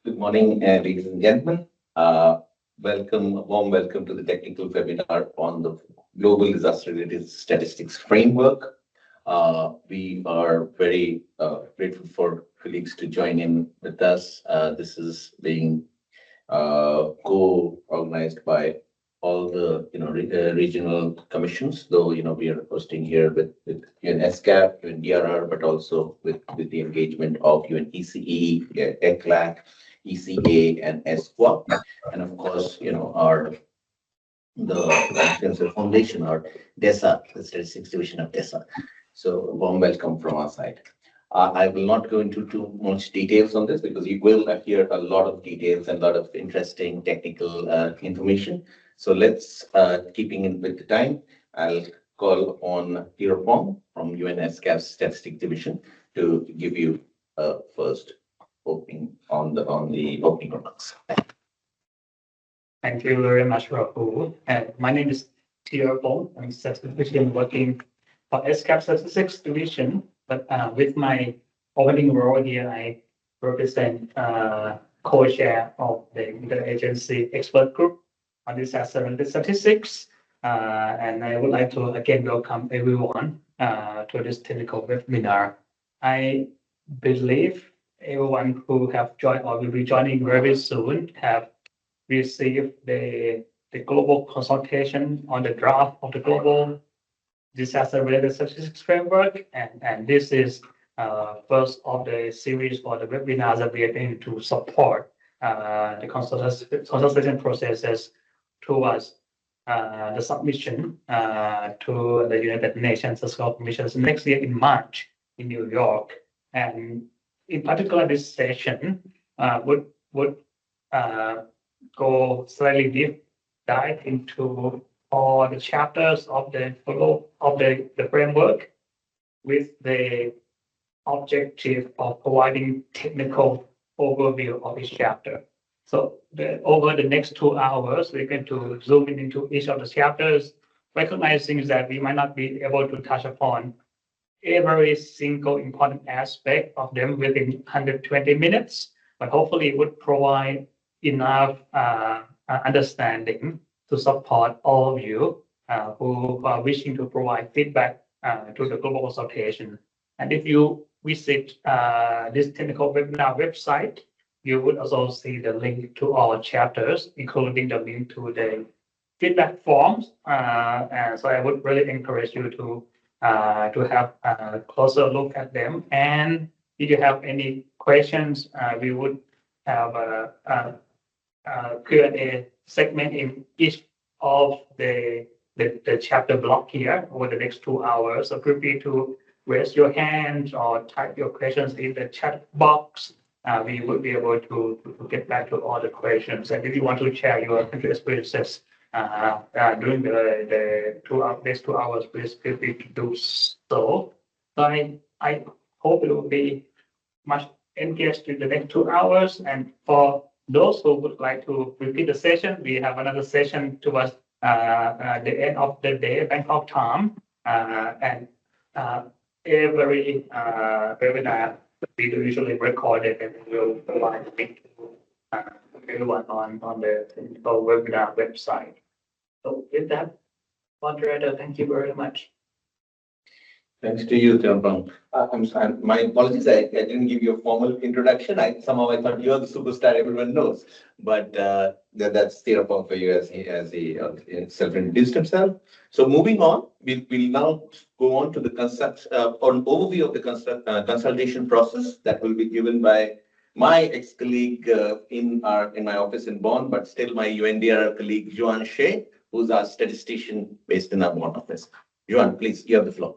Good morning, ladies and gentlemen. A warm welcome to the technical webinar on the Global Disaster-Related Statistics Framework. We are very grateful for colleagues to join in with us. This is being co-organized by all the regional commissions, though we are hosting here with ESCAP, UNDRR, but also with the engagement of UNECE, ECLAC, ECA, and ESCWA, and of course the Comprehensive Foundation, or DESA, the Statistics Division of DESA. So a warm welcome from our side. I will not go into too much details on this because you will hear a lot of details and a lot of interesting technical information. So let's, keeping in with the time, I'll call on Tirapong from UNESCAP's Statistics Division to give you a first opening on the opening remarks. Thank you very much, Rahul. My name is Tirapong. I'm statistician working for ESCAP Statistics Division. But with my opening role here, I represent co-chair of the interagency expert group on disaster-related statistics. And I would like to again welcome everyone to this technical webinar. I believe everyone who have joined or will be joining very soon have received the global consultation on the draft of the global disaster-related statistics framework, and this is first of the series for the webinars that we are going to support the consultation processes towards the submission to the United Nations Sustainable Commissions next year in March in New York. And in particular, this session would go slightly deep dive into all the chapters of the framework with the objective of providing technical overview of each chapter. So over the next 2 hours, we're going to zoom into each of the chapters, recognizing that we might not be able to touch upon every single important aspect of them within 120 minutes, but hopefully it would provide enough understanding to support all of you who are wishing to provide feedback to the global consultation. And if you visit this technical webinar website, you would also see the link to our chapters, including the link to the feedback forms. And so I would really encourage you to have a closer look at them. And if you have any questions, we would have a Q&A segment in each of the chapter block here over the next 2 hours. So feel free to raise your hand or type your questions in the chat box. We would be able to get back to all the questions. And if you want to share your experiences during the next 2 hours, please feel free to do so. So I hope it will be much engaged in the next 2 hours. And for those who would like to repeat the session, we have another session towards the end of the day, Bangkok time, and every webinar we usually recorded and will provide a link to everyone on the webinar website. So with that, moderator, thank you very much. Thanks to you, Tirapong. My apologies, I didn't give you a formal introduction. Somehow I thought you're the superstar everyone knows, but that's Tirapong for you as he self-introduced himself. So moving on, we'll now go on to the an overview of the consultation process that will be given by my ex-colleague in my office in Bonn, but still my UNDRR colleague, Juan Shea, who's our statistician based in our Bonn office. Juan, please, you have the floor.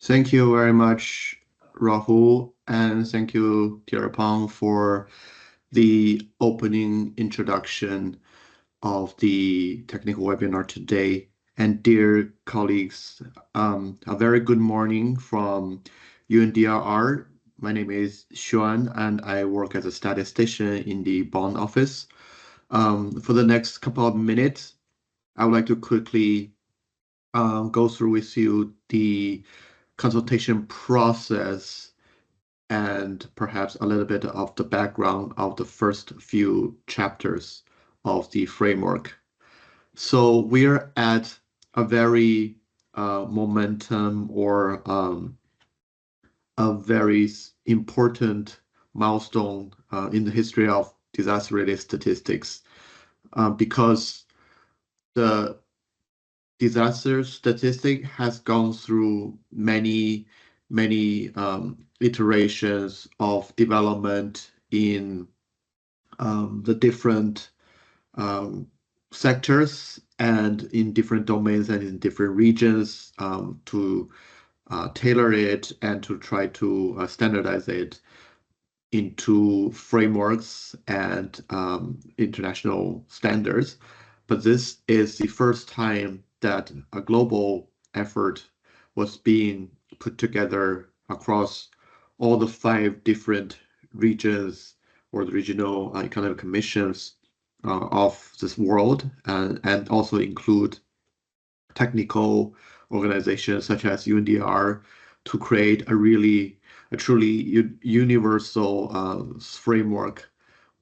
Thank you very much, Rahul, and thank you, Tirapong, for the opening introduction of the technical webinar today. And dear colleagues, a very good morning from UNDRR. My name is Xuan, and I work as a statistician in the Bonn office. For the next couple of minutes, I would like to quickly go through with you the consultation process and perhaps a little bit of the background of the first few chapters of the framework. So we're at a very momentum or a very important milestone in the history of disaster-related statistics because the disaster statistic has gone through many iterations of development in the different sectors and in different domains and in different regions to tailor it and to try to standardize it into frameworks and international standards. But this is the first time that a global effort was being put together across all the 5 different regions or the regional economic commissions of this world, and also include technical organizations such as UNDR to create a truly universal framework,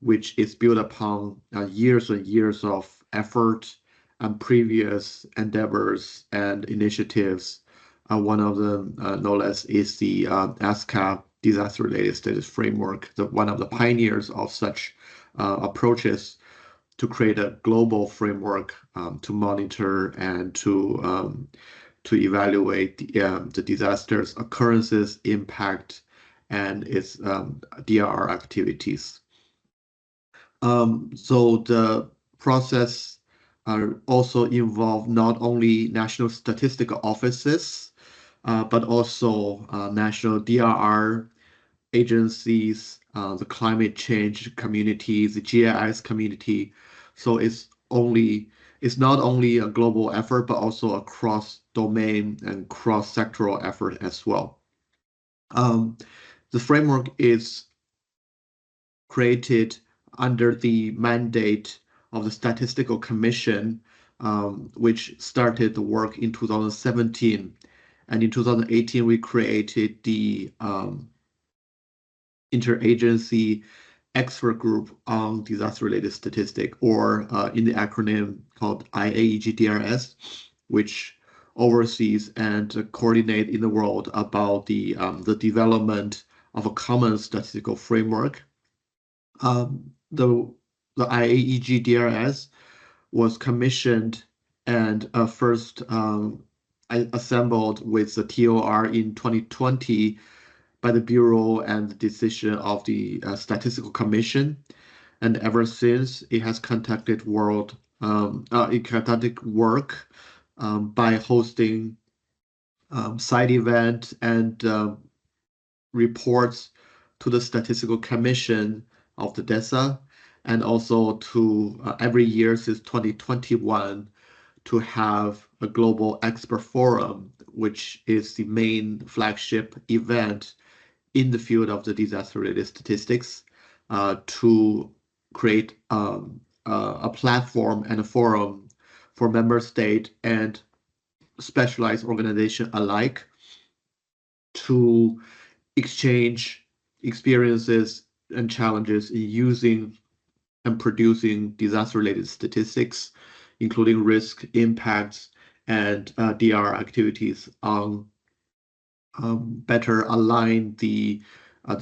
which is built upon years and years of effort and previous endeavors and initiatives. One of them, no less, is the ESCAP disaster-related status framework, one of the pioneers of such approaches to create a global framework to monitor and to evaluate the disaster's occurrences, impact, and its DRR activities. So the process also involved not only national statistical offices, but also national DRR agencies, the climate change community, the GIS community. So it's not only a global effort, but also a cross-domain and cross-sectoral effort as well. The framework is created under the mandate of the Statistical Commission, which started the work in 2017. And in 2018, we created the interagency expert group on disaster-related statistic, or in the acronym called G-DRSF, which oversees and coordinates in the world about the development of a common statistical framework. The G-DRSF was commissioned and first assembled with the TOR in 2020 by the Bureau and the decision of the Statistical Commission. And ever since, it has conducted work by hosting side events and reports to the Statistical Commission of the DESA, and also to every year since 2021 to have a global expert forum, which is the main flagship event in the field of the disaster-related statistics, to create a platform and a forum for member state and specialized organization alike to exchange experiences and challenges in using and producing disaster-related statistics, including risk, impacts, and DR activities on better align the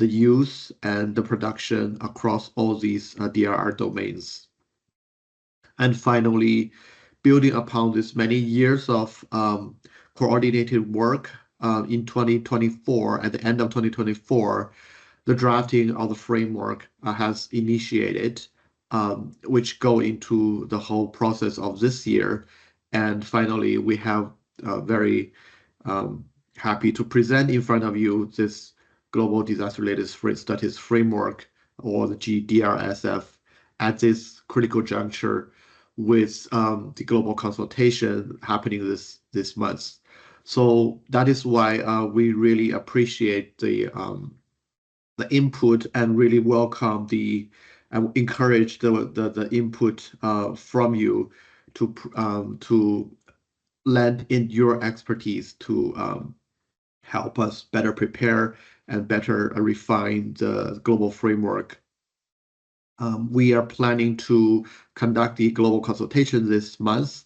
use and the production across all these DRR domains. And finally, building upon this many years of coordinated work, in 2024, at the end of 2024, the drafting of the framework has initiated, which go into the whole process of this year. And finally, we have very happy to present in front of you this Global Disaster-Related Statistics Framework, or the G-DRSF, at this critical juncture with the global consultation happening this month. So that is why we really appreciate the input and really welcome and encourage the input from you to lend in your expertise to help us better prepare and better refine the global framework. We are planning to conduct the global consultation this month,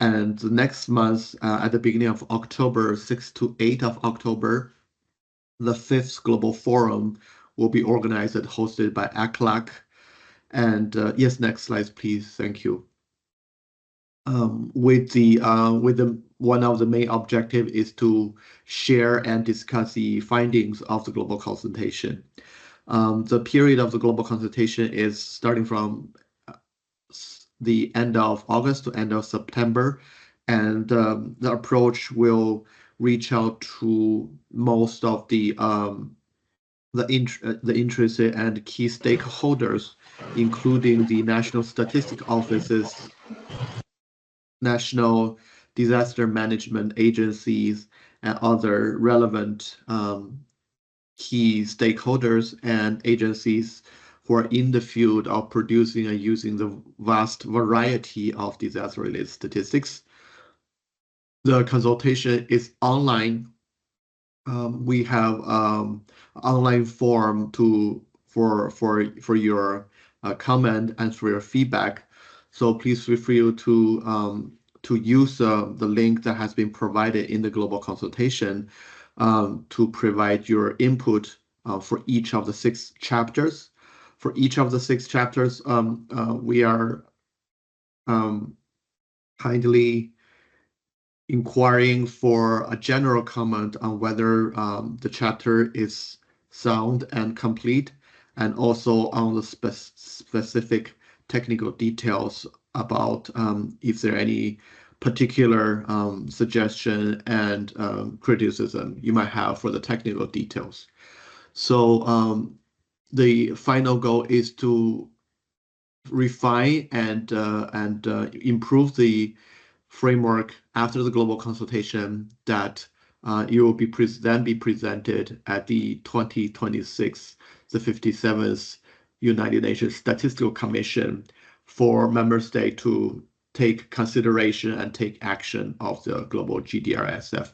and the next month, at the beginning of October, 6 to 8 of October, the 5th Global Forum will be organized and hosted by ACLAC. And yes, next slide, please. Thank you. With the one of the main objective is to share and discuss the findings of the global consultation. The period of the global consultation is starting from the end of August to end of September, and the approach will reach out to most of the interested and key stakeholders, including the national statistic offices, national disaster management agencies, and other relevant key stakeholders and agencies who are in the field of producing and using the vast variety of disaster-related statistics. The consultation is online. We have online form for your comment and for your feedback. So please feel free to use the link that has been provided in the global consultation to provide your input for each of the 6 chapters. For each of the 6 chapters, we are kindly inquiring for a general comment on whether the chapter is sound and complete, and also on the specific technical details about if there are any particular suggestion and criticism you might have for the technical details. So the final goal is to refine and improve the framework after the global consultation that it will be presented at the 2026, the 57th United Nations Statistical Commission for member states to take consideration and take action of the global G-DRSF.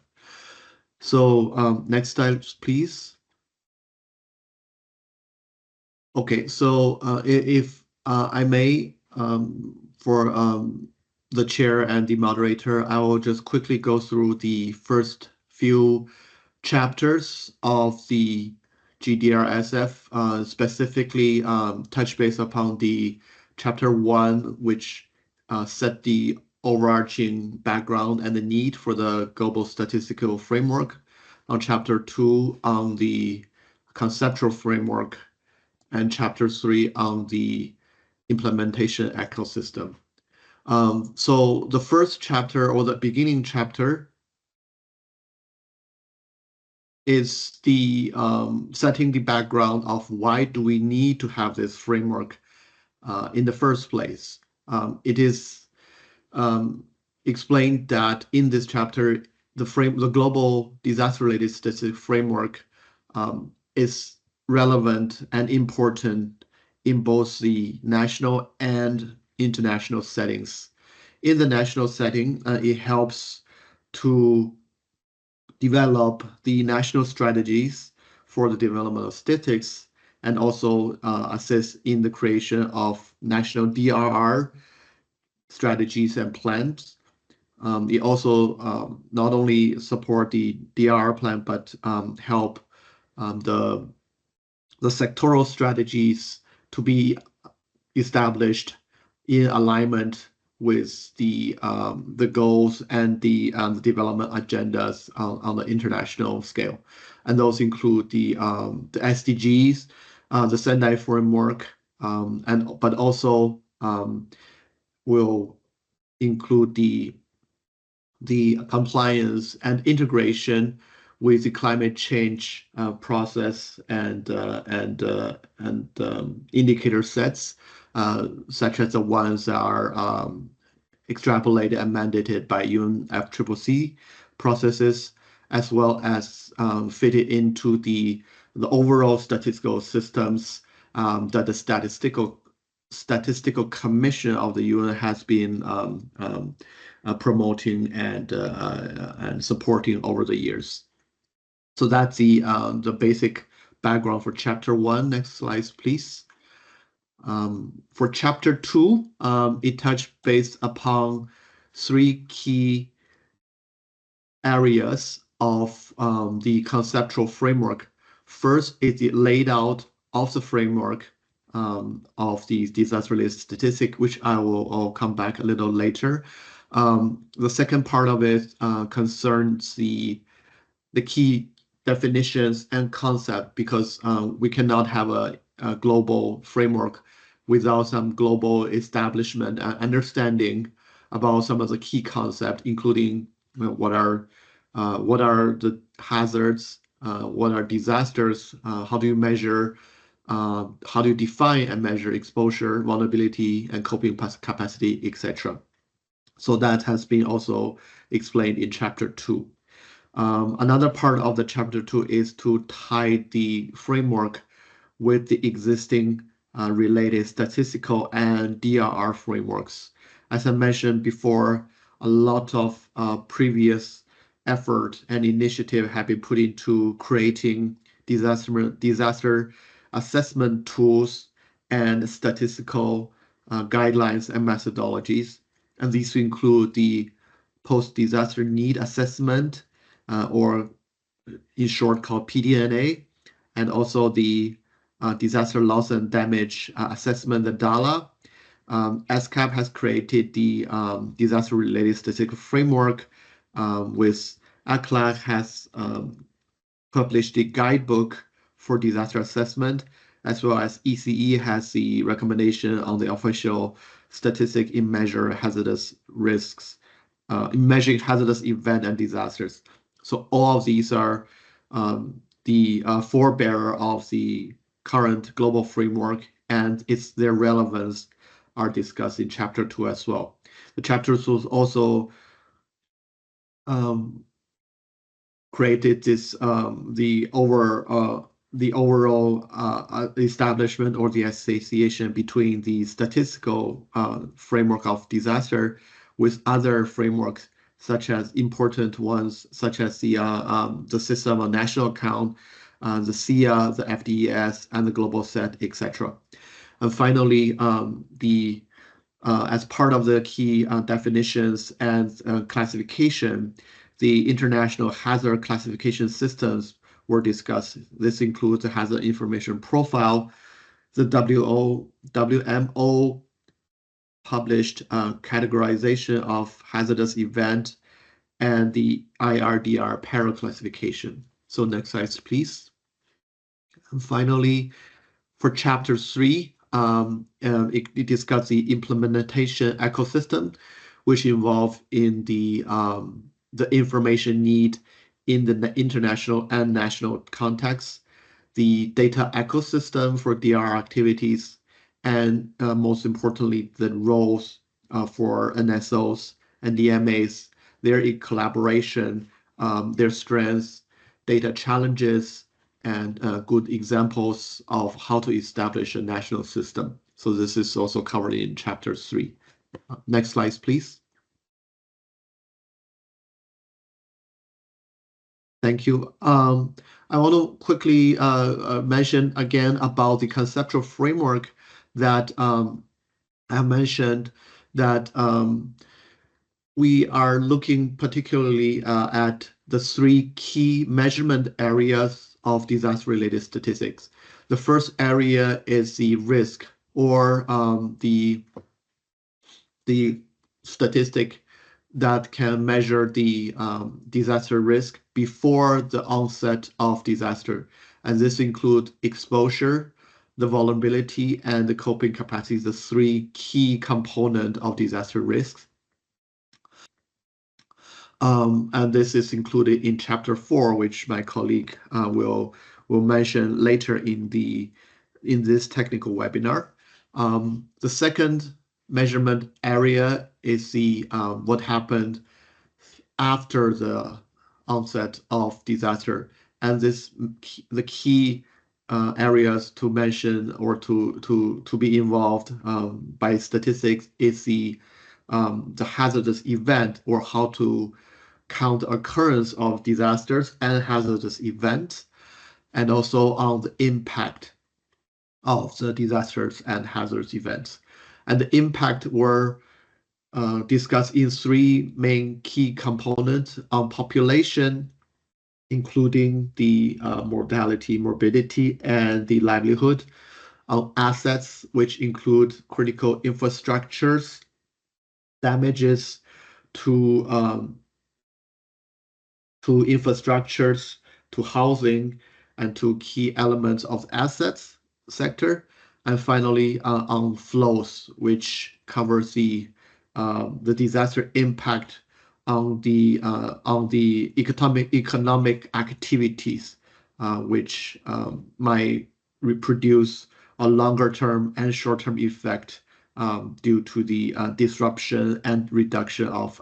So next slide, please. Okay, so if I may, for the chair and the moderator, I will just quickly go through the first few chapters of the G-DRSF, specifically touch base upon the chapter 1, which set the overarching background and the need for the global statistical framework, on chapter 2 on the conceptual framework, and chapter 3 on the implementation ecosystem. So the first chapter, or the beginning chapter, is the setting the background of why do we need to have this framework in the first place. It is explained that in this chapter, the global disaster-related statistic framework is relevant and important in both the national and international settings. In the national setting, it helps to develop the national strategies for the development of statistics, and also assist in the creation of national DRR strategies and plans. It also not only support the DRR plan, but help the sectoral strategies to be established in alignment with the goals and the development agendas on the international scale, and those include the SDGs, the Sendai framework, but also will include the compliance and integration with the climate change process and indicator sets, such as the ones that are extrapolated and mandated by UNFCCC processes, as well as fitted into the overall statistical systems that the statistical commission of the UN has been promoting and supporting over the years. So that's the basic background for chapter 1. Next slide, please. For chapter 2, it touched base upon 3 key areas of the conceptual framework. First is the layout of the framework of the disaster-related statistic, which I'll come back a little later. The second part of it concerns the key definitions and concept, because we cannot have a global framework without some global establishment and understanding about some of the key concepts, including what are the hazards, what are disasters, how do you measure, how do you define and measure exposure, vulnerability, and coping capacity, etc. So that has been also explained in chapter 2. Another part of the chapter 2 is to tie the framework with the existing related statistical and DRR frameworks. As I mentioned before, a lot of previous effort and initiative have been put into creating disaster assessment tools and statistical guidelines and methodologies. And these include the post-disaster need assessment, or in short called PDNA, and also the disaster loss and damage assessment, the DALA. ESCAP has created the disaster-related statistical framework, with ACLAC has published the guidebook for disaster assessment, as well as ECE has the recommendation on the official statistic in measuring hazardous risks, in measuring hazardous event and disasters. So all of these are the forebearer of the current global framework, and their relevance are discussed in chapter 2 as well. The chapter 2 also created this the overall establishment or the association between the statistical framework of disaster with other frameworks, such as important ones, such as the system of national account, the SIA, the FDES, and the global set, etc. And finally, as part of the key definitions and classification, the international hazard classification systems were discussed. This includes the hazard information profile, the WMO published categorization of hazardous event, and the IRDR peril classification. So next slide, please. And finally, for chapter 3, it discussed the implementation ecosystem, which involved in the information need in the international and national context, the data ecosystem for DR activities, and most importantly, the roles for NSOs and DMAs, their collaboration, their strengths, data challenges, and good examples of how to establish a national system. So this is also covered in chapter 3. Next slide, please. Thank you. I want to quickly mention again about the conceptual framework that I mentioned, that we are looking particularly at the 3 key measurement areas of disaster-related statistics. The first area is the risk, or the statistic that can measure the disaster risk before the onset of disaster. And this includes exposure, the vulnerability, and the coping capacity, the 3 key components of disaster risks. And this is included in chapter 4, which my colleague will mention later in this technical webinar. The second measurement area is the what happened after the onset of disaster, and the key areas to mention or to be involved by statistics is the hazardous event, or how to count the occurrence of disasters and hazardous events, and also on the impact of the disasters and hazardous events. And the impact were discussed in three main key components on population, including the mortality, morbidity, and the livelihood, on assets, which include critical infrastructures, damages to infrastructures, to housing, and to key elements of assets sector, and finally on flows, which covers the disaster impact on the economic activities, which might reproduce a longer term and short term effect due to the disruption and reduction of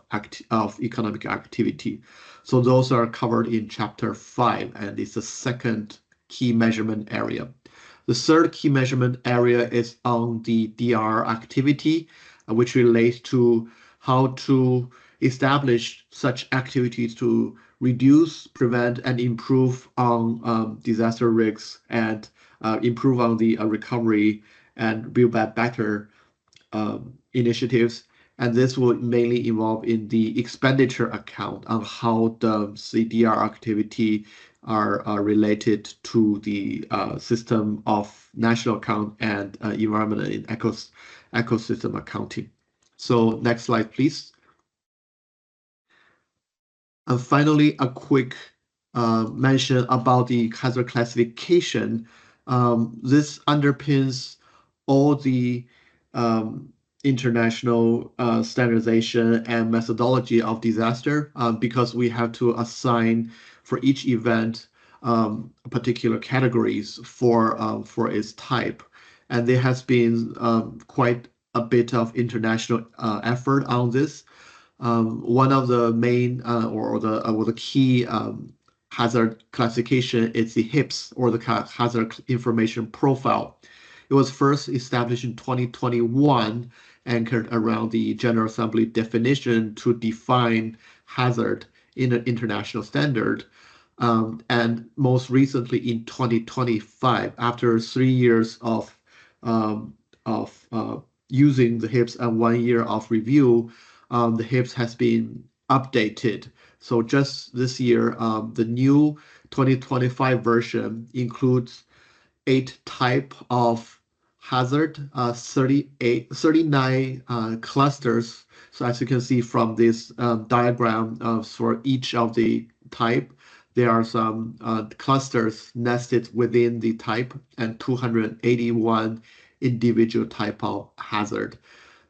economic activity. So those are covered in chapter 5, and it's the second key measurement area. The third key measurement area is on the DR activity, which relates to how to establish such activities to reduce, prevent, and improve on disaster risks, and improve on the recovery and build back better initiatives. And this will mainly involve in the expenditure account on how the CDR activity are related to the system of national account and environmental and ecosystem accounting. So next slide, please. And finally, a quick mention about the hazard classification. This underpins all the international standardization and methodology of disaster, because we have to assign for each event particular categories for its type. And there has been quite a bit of international effort on this. One of the main or the key hazard classification is the HIPS, or the Hazard Information Profile. It was first established in 2021, anchored around the General Assembly definition to define hazard in an international standard. And most recently in 2025, after 3 years of using the HIPS and 1 year of review, the HIPS has been updated. So just this year, the new 2025 version includes 8 type of hazard, 39 clusters. So as you can see from this diagram, for each of the type, there are some clusters nested within the type, and 281 individual type of hazard.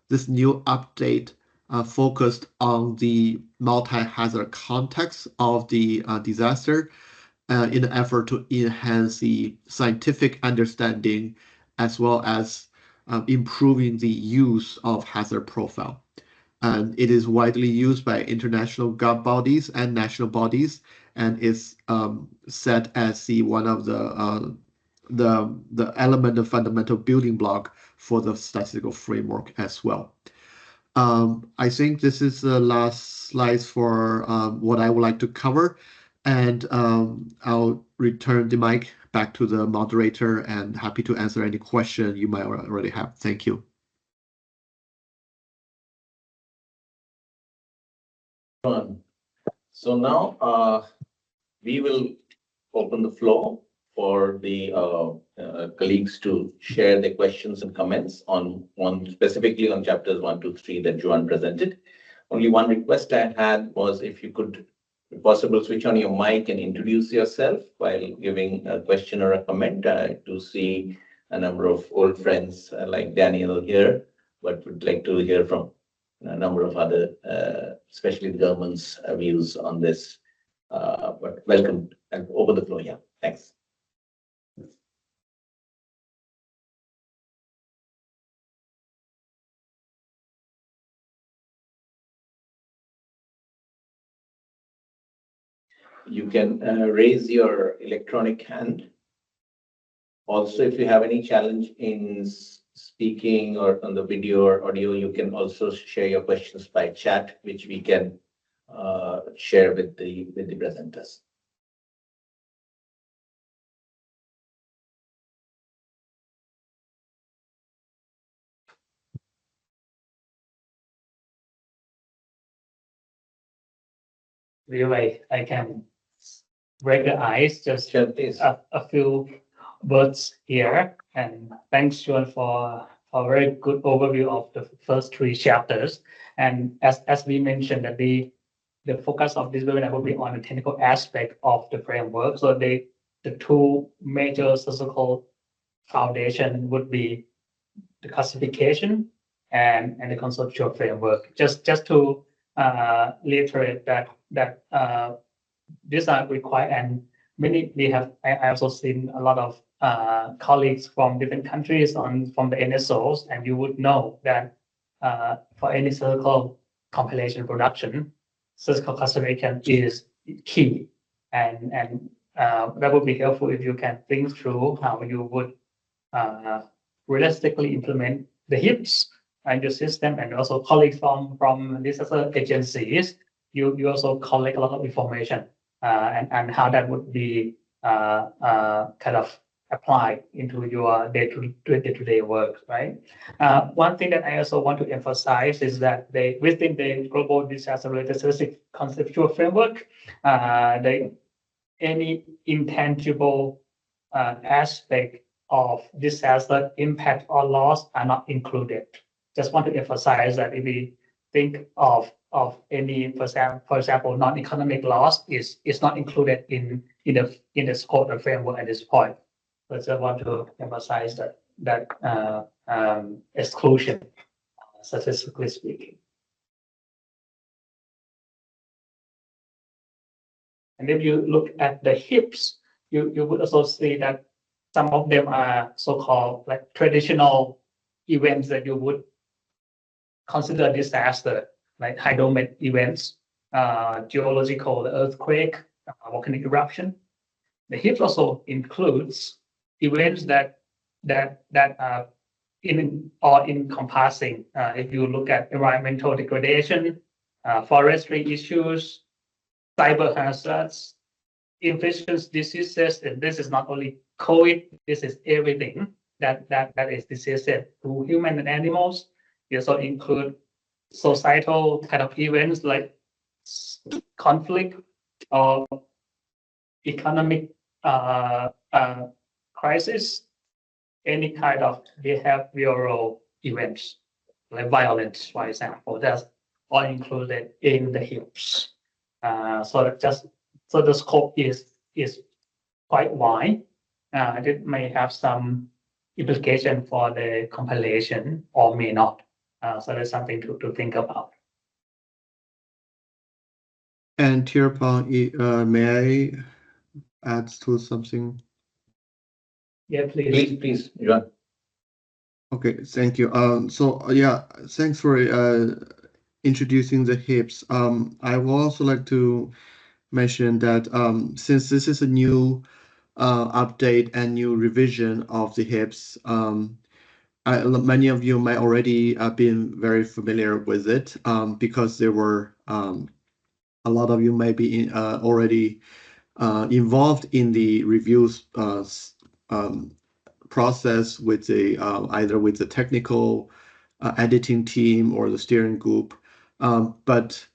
This new update focused on the multi-hazard context of the disaster in an effort to enhance the scientific understanding as well as improving the use of hazard profile. And it is widely used by international bodies and national bodies, and is set as the one of the element of fundamental building block for the statistical framework as well. I think this is the last slides for what I would like to cover, and I'll return the mic back to the moderator, and happy to answer any question you might already have. Thank you. So now we will open the floor for the colleagues to share their questions and comments on specifically on chapters 1, 2, 3 that Joan presented. Only one request I had was if you could, if possible, switch on your mic and introduce yourself while giving a question or a comment. I do see a number of old friends like Daniel here, but would like to hear from a number of other, especially the government's views on this. But welcome and over the floor. Yeah, thanks. You can raise your electronic hand. Also, if you have any challenge in speaking or on the video or audio, you can also share your questions by chat, which we can share with the presenters. Really, I can break the ice, just Sure, please. a few words here. And thanks, Sean, for a very good overview of the first three chapters. And as we mentioned, that the focus of this webinar will be on the technical aspect of the framework. So the two major statistical foundation would be the classification and the conceptual framework. Just to reiterate that these are required, and I also seen a lot of colleagues from different countries from the NSOs, and you would know that for any statistical compilation production, statistical classification is key, and that would be helpful if you can think through how you would realistically implement the HIPs and your system, and also colleagues from these other agencies. You also collect a lot of information and how that would be kind of applied into your day-to-day work, right? One thing that I also want to emphasize is that within the global disaster-related statistics conceptual framework, any intangible aspect of disaster impact or loss are not included. Just want to emphasize that if we think of any, for example, non-economic loss is not included in the scope of framework at this point. But I want to emphasize that exclusion, statistically speaking. And if you look at the HIPs, you would also see that some of them are so-called like traditional events that you would consider disaster, like hydromet events, geological earthquake, volcanic eruption. The HIPs also includes events that are encompassing. If you look at environmental degradation, forestry issues, cyber hazards, infectious diseases, and this is not only COVID, this is everything that is diseases to human and animals. We also include societal kind of events like conflict or economic crisis, any kind of behavioral events like violence, for example, that's all included in the HIPs. So the scope is quite wide. It may have some implication for the compilation or may not. So that's something to think about. And Tirapong, may I add to something? Yeah, please. Please, John. Okay, thank you. So yeah, thanks for introducing the HIPs. I would also like to mention that since this is a new update and new revision of the HIPs, many of you might already been very familiar with it because there were a lot of you may be already involved in the reviews process with the either with the technical editing team or the steering group, but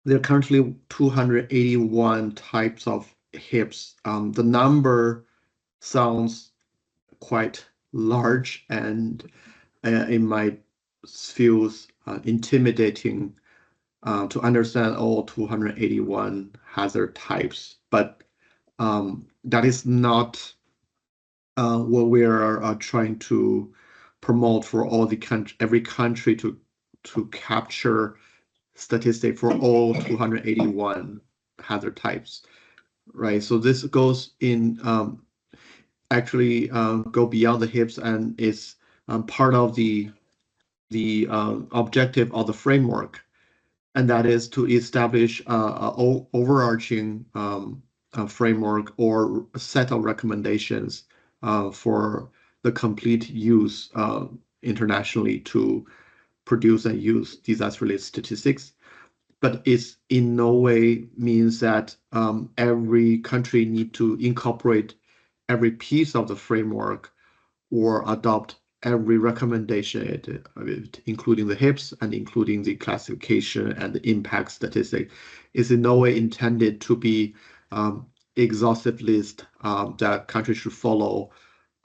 there are currently 281 types of HIPs. The number sounds quite large, and it might feel intimidating to understand all 281 hazard types, but that is not what we are trying to promote for all the every country to capture statistic for all 281 hazard types, right? So this goes in actually go beyond the HIPs and is part of the objective of the framework, and that is to establish a overarching framework or a set of recommendations for the complete use internationally to produce and use disaster-related statistics. but it's in no way means that every country need to incorporate every piece of the framework or adopt every recommendation, including the HIPS and including the classification and the impact statistic, is in no way intended to be exhaustive list that countries should follow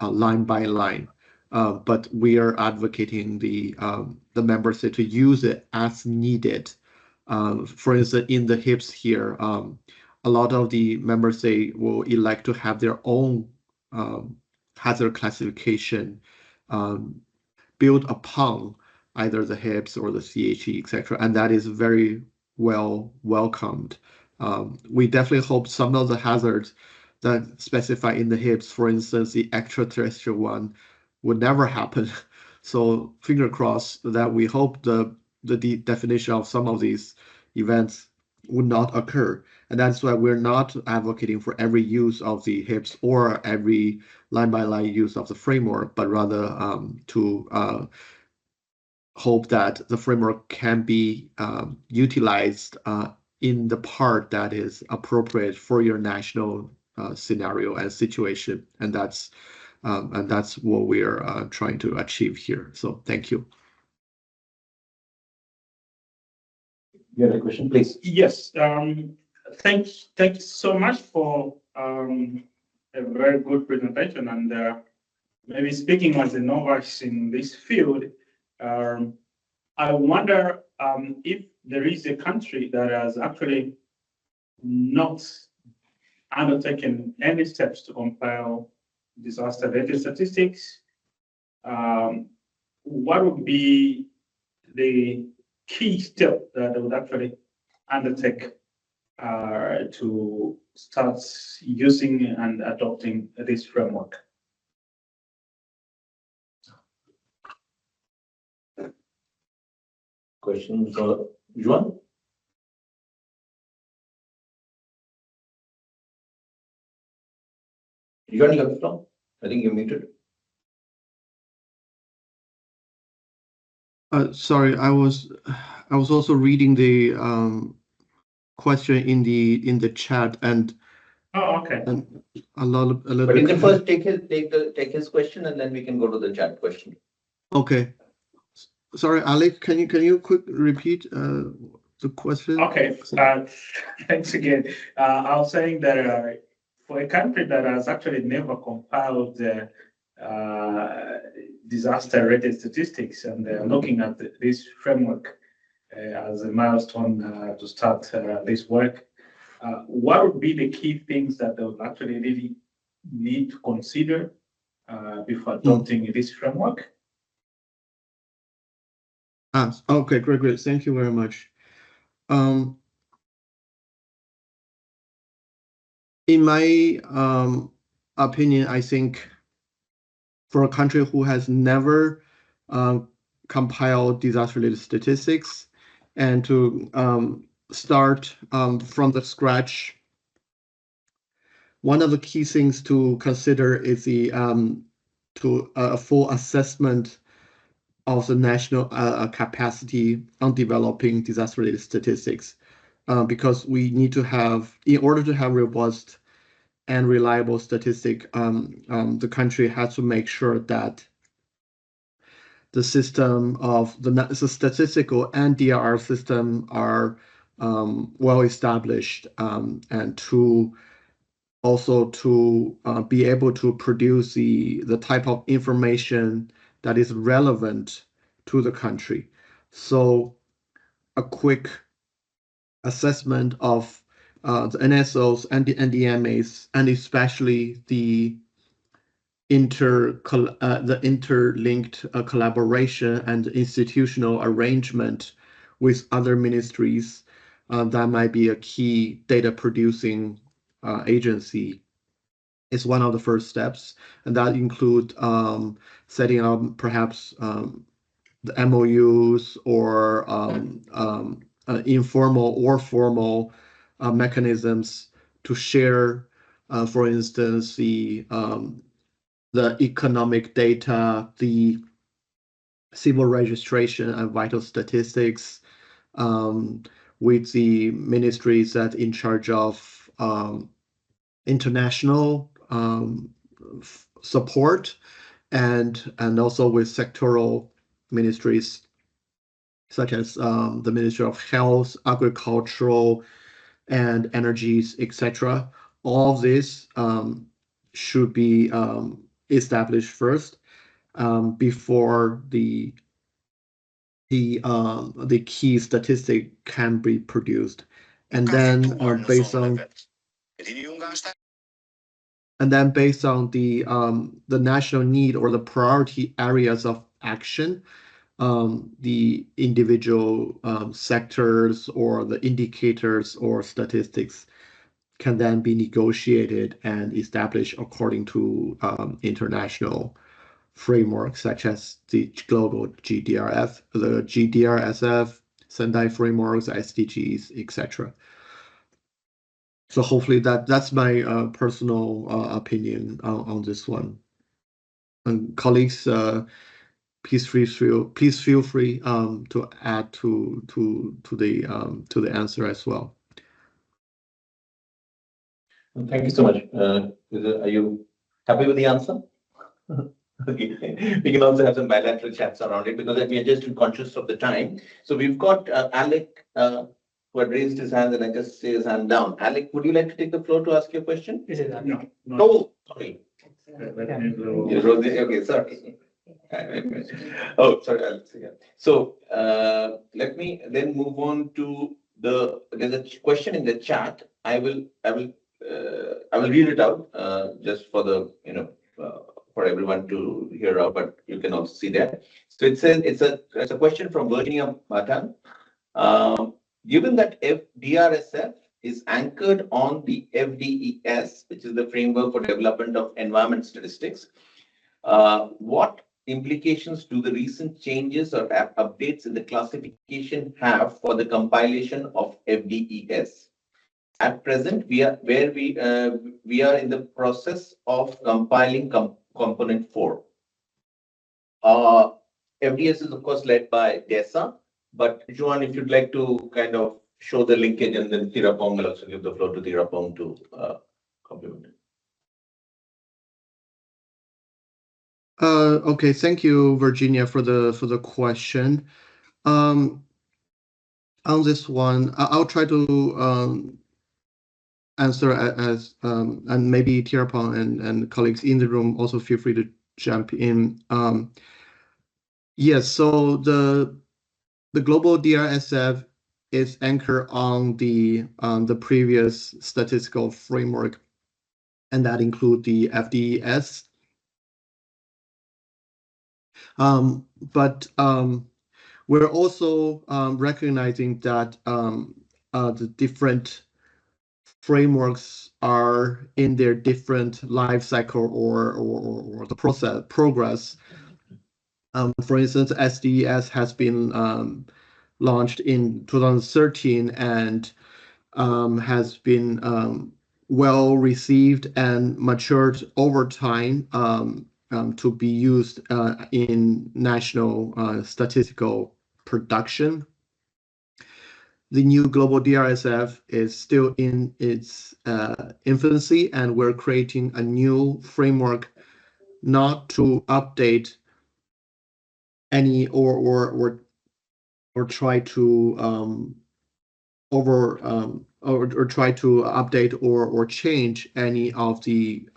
line by line. But we are advocating the member state to use it as needed. For instance, in the HIPS here, a lot of the member states will elect to have their own hazard classification built upon either the HIPS or the CHE, etc., and that is very well welcomed. We definitely hope some of the hazards that specify in the HIPS, for instance, the extraterrestrial one, would never happen. So finger crossed that we hope the definition of some of these events would not occur. And that's why we're not advocating for every use of the HIPS or every line-by-line use of the framework, but rather to hope that the framework can be utilized in the part that is appropriate for your national scenario and situation. And that's what we are trying to achieve here. So thank you. You had a question, please? Yes. Thank you so much for a very good presentation. And maybe speaking as a novice in this field, I wonder if there is a country that has actually not undertaken any steps to compile disaster-related statistics. What would be the key step that they would actually undertake to start using and adopting this framework? Question for Juan? Juan, you have the floor. I think you're muted. Sorry, I was also reading the question in the chat, and Oh, okay. and a little But you bit. can first take his question, and then we can go to the chat question. Okay. Sorry, Alex, can you quick repeat the question? Okay. Thanks again. I was saying that for a country that has actually never compiled disaster-related statistics, and they're looking at this framework as a milestone to start this work, what would be the key things that they would actually really need to consider before adopting this framework? Okay, great. Thank you very much. In my opinion, I think for a country who has never compiled disaster-related statistics and to start from the scratch, one of the key things to consider is the a full assessment of the national capacity on developing disaster-related statistics, because we need to have, in order to have robust and reliable statistic, the country has to make sure that the system of the statistical and DRR system are well established, and to also to be able to produce the type of information that is relevant to the country. So a quick assessment of the NSOs and the NDMAs, and especially the interlinked collaboration and institutional arrangement with other ministries, that might be a key data producing agency, is one of the first steps, and that include setting up perhaps the MOUs or informal or formal mechanisms to share, for instance, the economic data, the civil registration and vital statistics, with the ministries that in charge of international support, and also with sectoral ministries such as the Ministry of Health, Agricultural, and Energies, etc. All of this should be established first before the key statistic can be produced, and then based on the national need or the priority areas of action, the individual sectors or the indicators or statistics can then be negotiated and established according to international frameworks such as the global GDRF, the G-DRSF, Sendai frameworks, SDGs, etc. So hopefully that's my personal opinion on this one. And colleagues, please feel free to add to the answer as well. Thank you so much. Are you happy with the answer? Okay. We can also have some bilateral chats around it because we are just conscious of the time. So we've got Alec who had raised his hand, and I just say his hand down. Alec, would you like to take the floor to ask your question? Is it that? No. Oh, sorry. You wrote this. Okay, sorry. Oh, sorry, Alex. Yeah. So let me then move on to there's a question in the chat. I will read it out just for the for everyone to hear out, but you can also see that. So it says it's a question from Virginia Matan. Given that DRSF is anchored on the FDES, which is the Framework for Development of Environment Statistics, what implications do the recent changes or updates in the classification have for the compilation of FDES? At present, we are in the process of compiling component 4. FDS is of course led by DESA, but Joan, if you'd like to kind of show the linkage, and then Tirapong will also give the floor to Tirapong to complement. Okay, thank you, Virginia, for the question. On this one, I'll try to answer as and maybe Tirapong and colleagues in the room also feel free to jump in. Yes, so the global DRSF is anchored on the previous statistical framework, and that include the FDES. But we're also recognizing that the different frameworks are in their different life cycle or the progress. For instance, SDES has been launched in 2013 and has been well received and matured over time to be used in national statistical production. The new global DRSF is still in its infancy, and we're creating a new framework not to update any or try to try to update or change any of the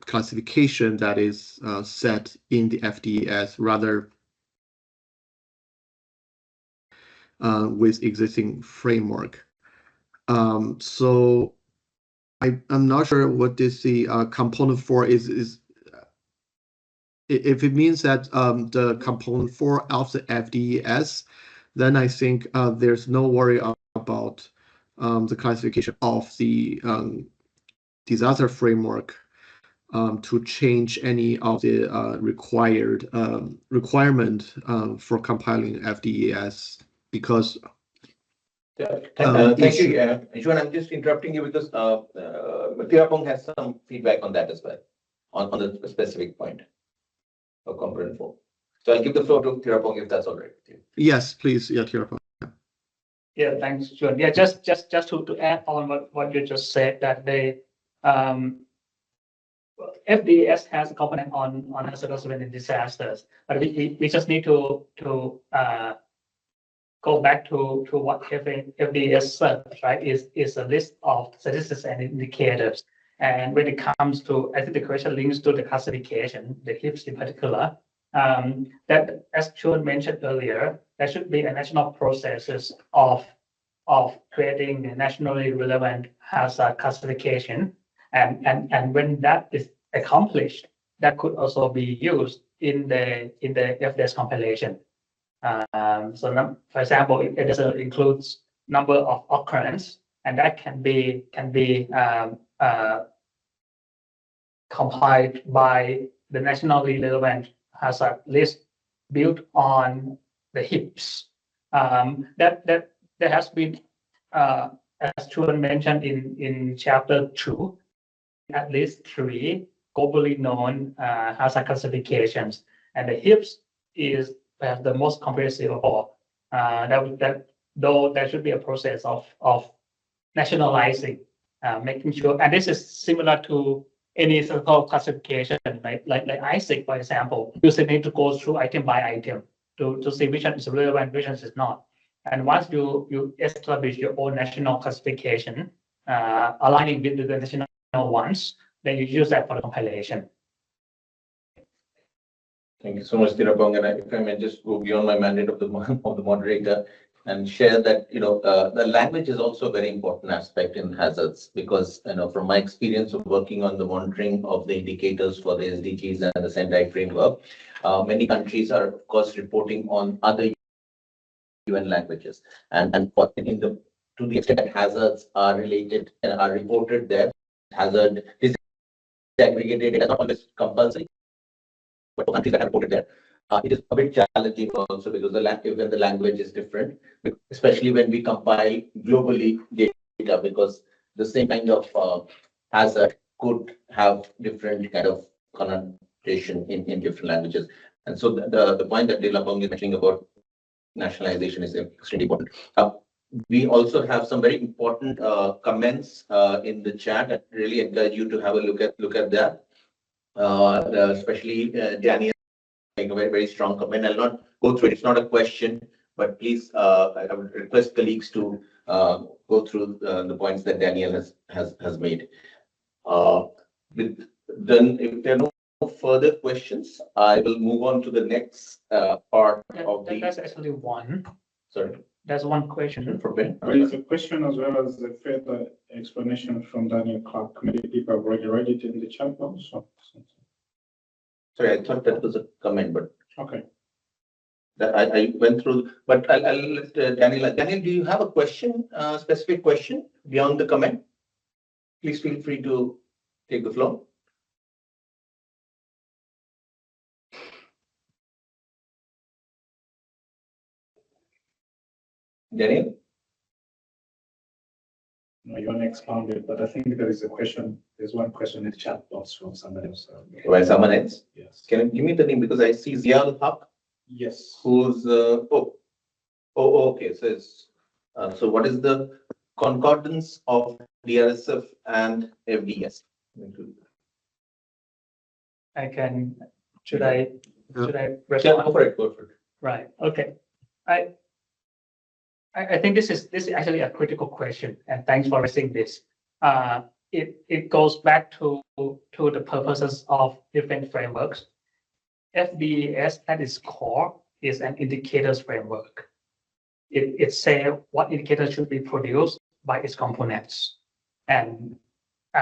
classification that is set in the FDES, rather with existing framework. So I'm not sure what this the component 4 is. If it means that the component 4 of the FDES, then I think there's no worry about the classification of the disaster framework to change any of the requirement for compiling FDES, because thank you, Juan. I'm just interrupting you because Tirapong has some feedback on that as well, on the specific point of component 4. So I'll give the floor to Tirapong if that's all right with you. Yes, please. Yeah, Tirapong. Yeah, thanks, John. Yeah, just to add on what you just said, that FDS has a component on hazardous event and disasters, but we just need to go back to what FDS serves, right? Is a list of statistics and indicators. And when it comes to, I think the question links to the classification, the HIPS in particular, that as Sean mentioned earlier, there should be a national processes of creating a nationally relevant hazard classification. And when that is accomplished, that could also be used in the FDS compilation. So for example, it also includes number of occurrence, and that can be compiled by the nationally relevant hazard list built on the HIPS. That there has been, as Chuan mentioned in chapter 2, at least 3 globally known hazard classifications, and the HIPS is perhaps the most comprehensive of all. Though there should be a process of nationalizing, making sure, and this is similar to any sort of classification, like ISIC, for example. You still need to go through item by item to see which one is relevant, which one is not. And once you establish your own national classification, aligning with the national ones, then you use that for the compilation. Thank you so much, Tirapong. And if I may just go beyond my mandate of the moderator and share that, the language is also a very important aspect in hazards, because, from my experience of working on the monitoring of the indicators for the SDGs and the Sendai framework, many countries are, of course, reporting on other UN languages. And to the extent that hazards are related and are reported there, hazard is aggregated, it is not always compulsory. But for countries that have reported there, it is a bit challenging also, because when the language is different, especially when we compile globally data, because the same kind of hazard could have different kind of connotation in different languages. And so the point that Tirapong is mentioning about nationalization is extremely important. We also have some very important comments in the chat. I really encourage you to have a look at that. Especially Daniel, making a very, very strong comment. I'll not go through it. It's not a question, but please, I would request colleagues to go through the points that Daniel has made. Then, if there are no further questions, I will move on to the next part of the. That's actually one. Sorry. There's one question. For Ben. There is a question as well as a further explanation from Daniel Clark. Many people have already read it in the chat box. Sorry, I thought that was a comment, but Okay. that I went through. But I'll let Daniel. Daniel, do you have a question, specific question beyond the comment? Please feel free to take the floor. Daniel? No, you want to expound it, but I think there is a question. There's one question in the chat box from somebody else. By someone else? Yes. Can you give me the name? Because I see Ziaul Haq, Yes. who's okay. So what is the concordance of DRSF and FDS? Should I Yeah, respond? go for it. Go for it. Right. Okay. I think this is actually a critical question, and thanks for raising this. It goes back to the purposes of different frameworks. FDS at its core is an indicators framework. It says what indicators should be produced by its components, and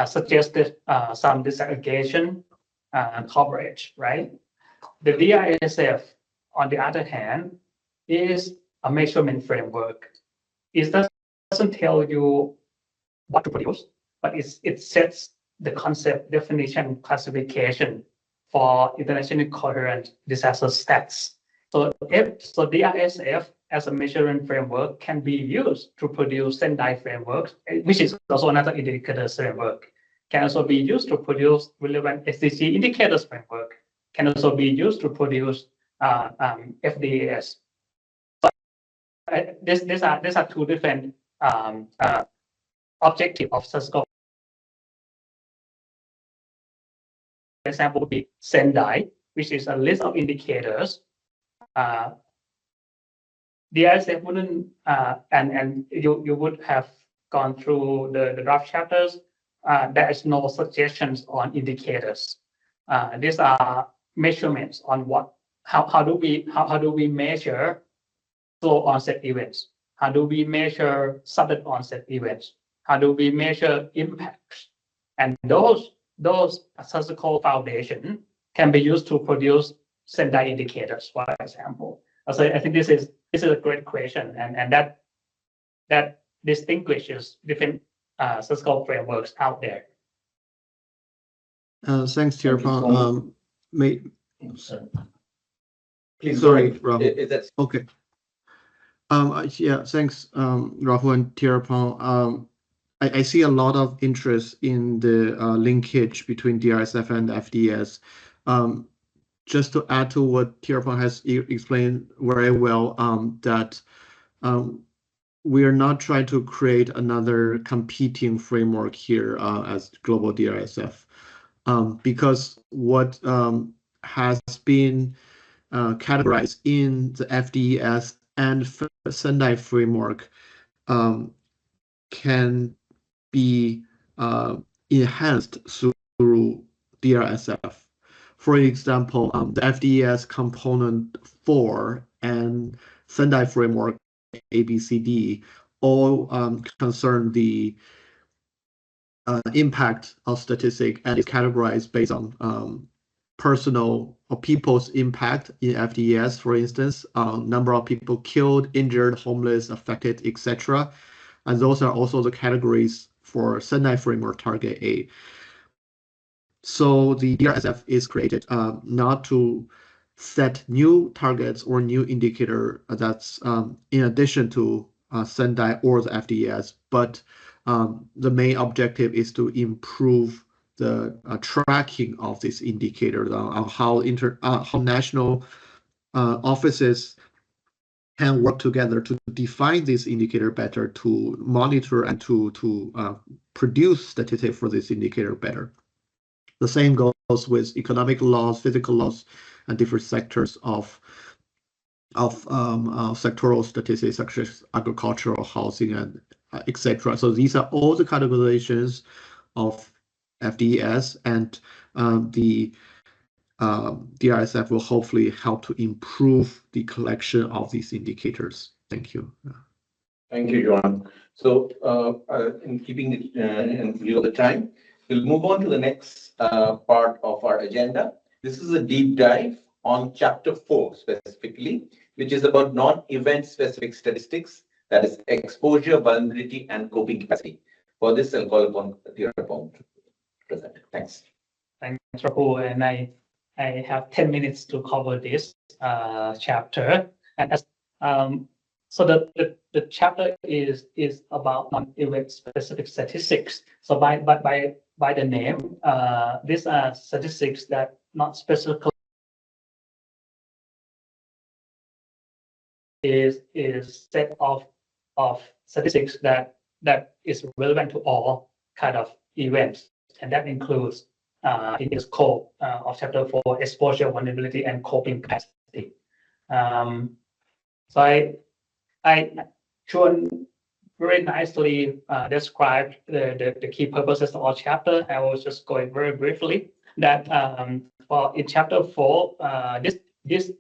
suggested some disaggregation coverage, right? The D-DRSF, on the other hand, is a measurement framework. It doesn't tell you what to produce, but it sets the concept, definition, classification for internationally coherent disaster stats. So DRSF as a measurement framework can be used to produce Sendai frameworks, which is also another indicators framework. Can also be used to produce relevant SDG indicators framework. Can also be used to produce FDS. these are two different objective of statistical. For example, would be Sendai, which is a list of indicators. DRSF wouldn't, and you would have gone through the draft chapters. There is no suggestions on indicators. These are measurements on how do we measure slow onset events? How do we measure sudden onset events? How do we measure impacts? And those statistical foundation can be used to produce Sendai indicators, for example. So I think this is a great question, and that distinguishes different statistical frameworks out there. Thanks, Tirapong. Please, sorry, go Rahul. Is that Okay. Yeah, thanks, Rahul and Tirapong. I see a lot of interest in the linkage between DRSF and FDS. Just to add to what Tirapong has explained very well, that we are not trying to create another competing framework here as global DRSF, because what has been categorized in the FDS and Sendai framework can be enhanced through DRSF. For example, the FDS component 4 and Sendai framework ABCD all concern the impact of statistic and is categorized based on personal or people's impact in FDS, for instance, number of people killed, injured, homeless, affected, etc. And those are also the categories for Sendai framework target A. So the DRSF is created not to set new targets or new indicator that's in addition to Sendai or the FDS, but the main objective is to improve the tracking of this indicator on how national offices can work together to define this indicator better, to monitor and to produce statistics for this indicator better. The same goes with economic laws, physical laws, and different sectors of sectoral statistics such as agricultural, housing, and etc. So these are all the categorizations of FDS, and the DRSF will hopefully help to improve the collection of these indicators. Thank you. Thank you, Johan. So in keeping it in view of the time, we'll move on to the next part of our agenda. This is a deep dive on chapter 4 specifically, which is about non-event specific statistics, that is exposure, vulnerability, and coping capacity. For this, I'll call upon Tirapong to present. Thanks. Thanks, Rahul. And I have 10 minutes to cover this chapter. And as, so the chapter is about non-event specific statistics. So by the name, these are statistics that not specifically is set of statistics that is relevant to all kind of events, and that includes in the scope of chapter 4 exposure, vulnerability, and coping capacity. So I Chuan very nicely described the key purposes of our chapter. I will just go very briefly that for in chapter 4, this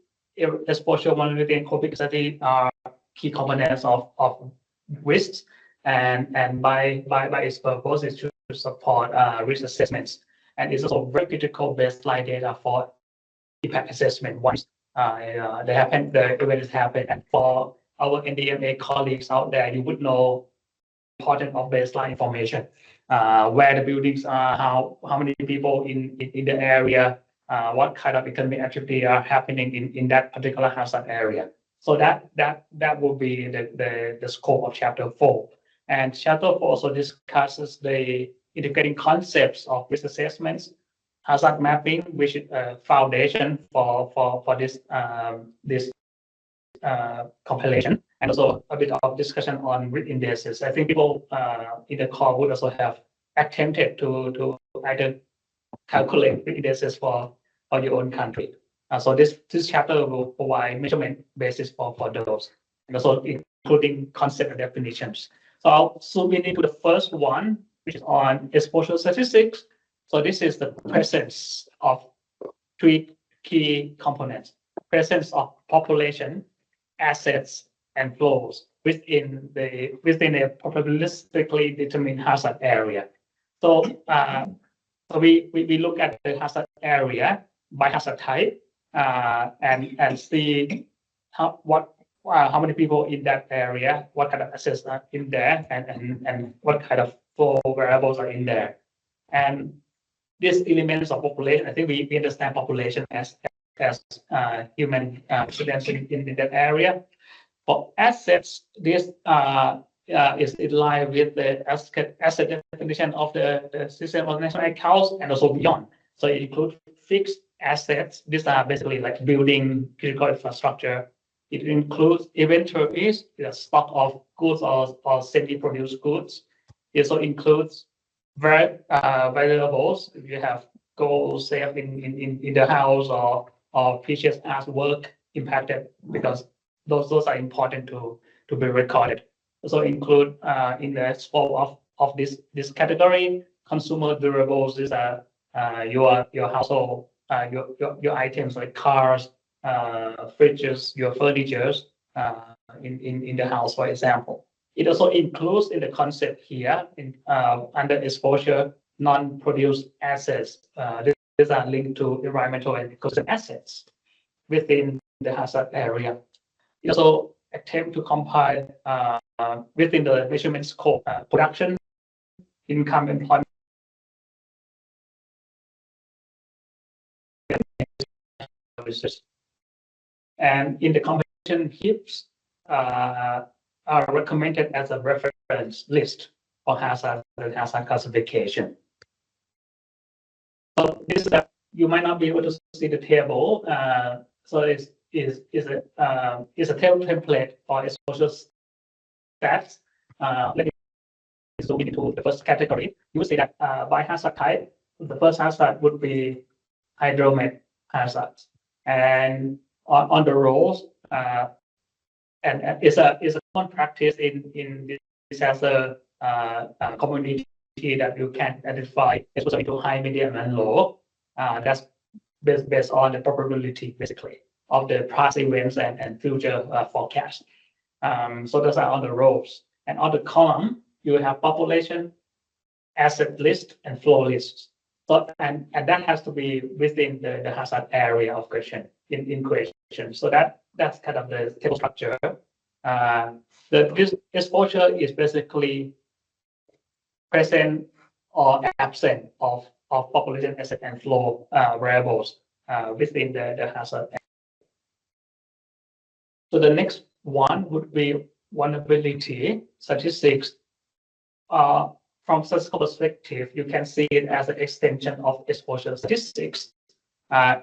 exposure, vulnerability, and coping capacity are key components of risks, and by its purpose is to support risk assessments, and it's also very critical baseline data for impact assessment once the events happen. And for our NDMA colleagues out there, you would know the importance of baseline information, where the buildings are, how many people in the area, what kind of economic activity are happening in that particular hazard area. So that will be the scope of chapter 4. And chapter 4 also discusses the integrating concepts of risk assessments, hazard mapping, which is a foundation for this compilation and also a bit of discussion on risk indices. I think people in the call would also have attempted to either calculate risk indices for your own country. So this chapter will provide measurement basis for those, and also including concept and definitions. So I'll zoom into the first one, which is on exposure statistics. So this is the presence of three key components: presence of population, assets, and flows within a probabilistically determined hazard area. So we look at the hazard area by hazard type and see how many people in that area, what kind of assets are in there, and what kind of flow variables are in there. And these elements of population, I think we understand population as human residents in that area. For assets, this is in line with the asset definition of the system of national accounts and also beyond. So it includes fixed assets. These are basically like building critical infrastructure. It includes inventories, the stock of goods or semi-produced goods. It also includes variables. If you have gold saved in the house or precious artwork impacted, because those are important to be recorded. Also include in the scope of this category, consumer durables. These are your household your items like cars, fridges, your furnitures in the house, for example. It also includes in the concept here under exposure non-produced assets. These are linked to environmental and ecosystem assets within the hazard area. It also attempt to compile within the measurement scope production, income, employment, services. And in the competition, HIPs are recommended as a reference list for hazard and hazard classification. So this is that you might not be able to see the table. So it's a table template for exposure stats. Let me zoom into the first category. You will see that by hazard type, the first hazard would be hydromet hazards, and on the rows, and it's a common practice in this hazard community that you can identify exposure into high, medium, and low. That's based on the probability, basically, of the past events and future forecast. So those are on the rows. And on the column, you have population, asset list, and flow lists. So, and that has to be within the hazard area of question in question. So that's kind of the table structure. This exposure is basically present or absent of population, asset, and flow variables within the hazard. So the next one would be vulnerability statistics. From statistical perspective, you can see it as an extension of exposure statistics.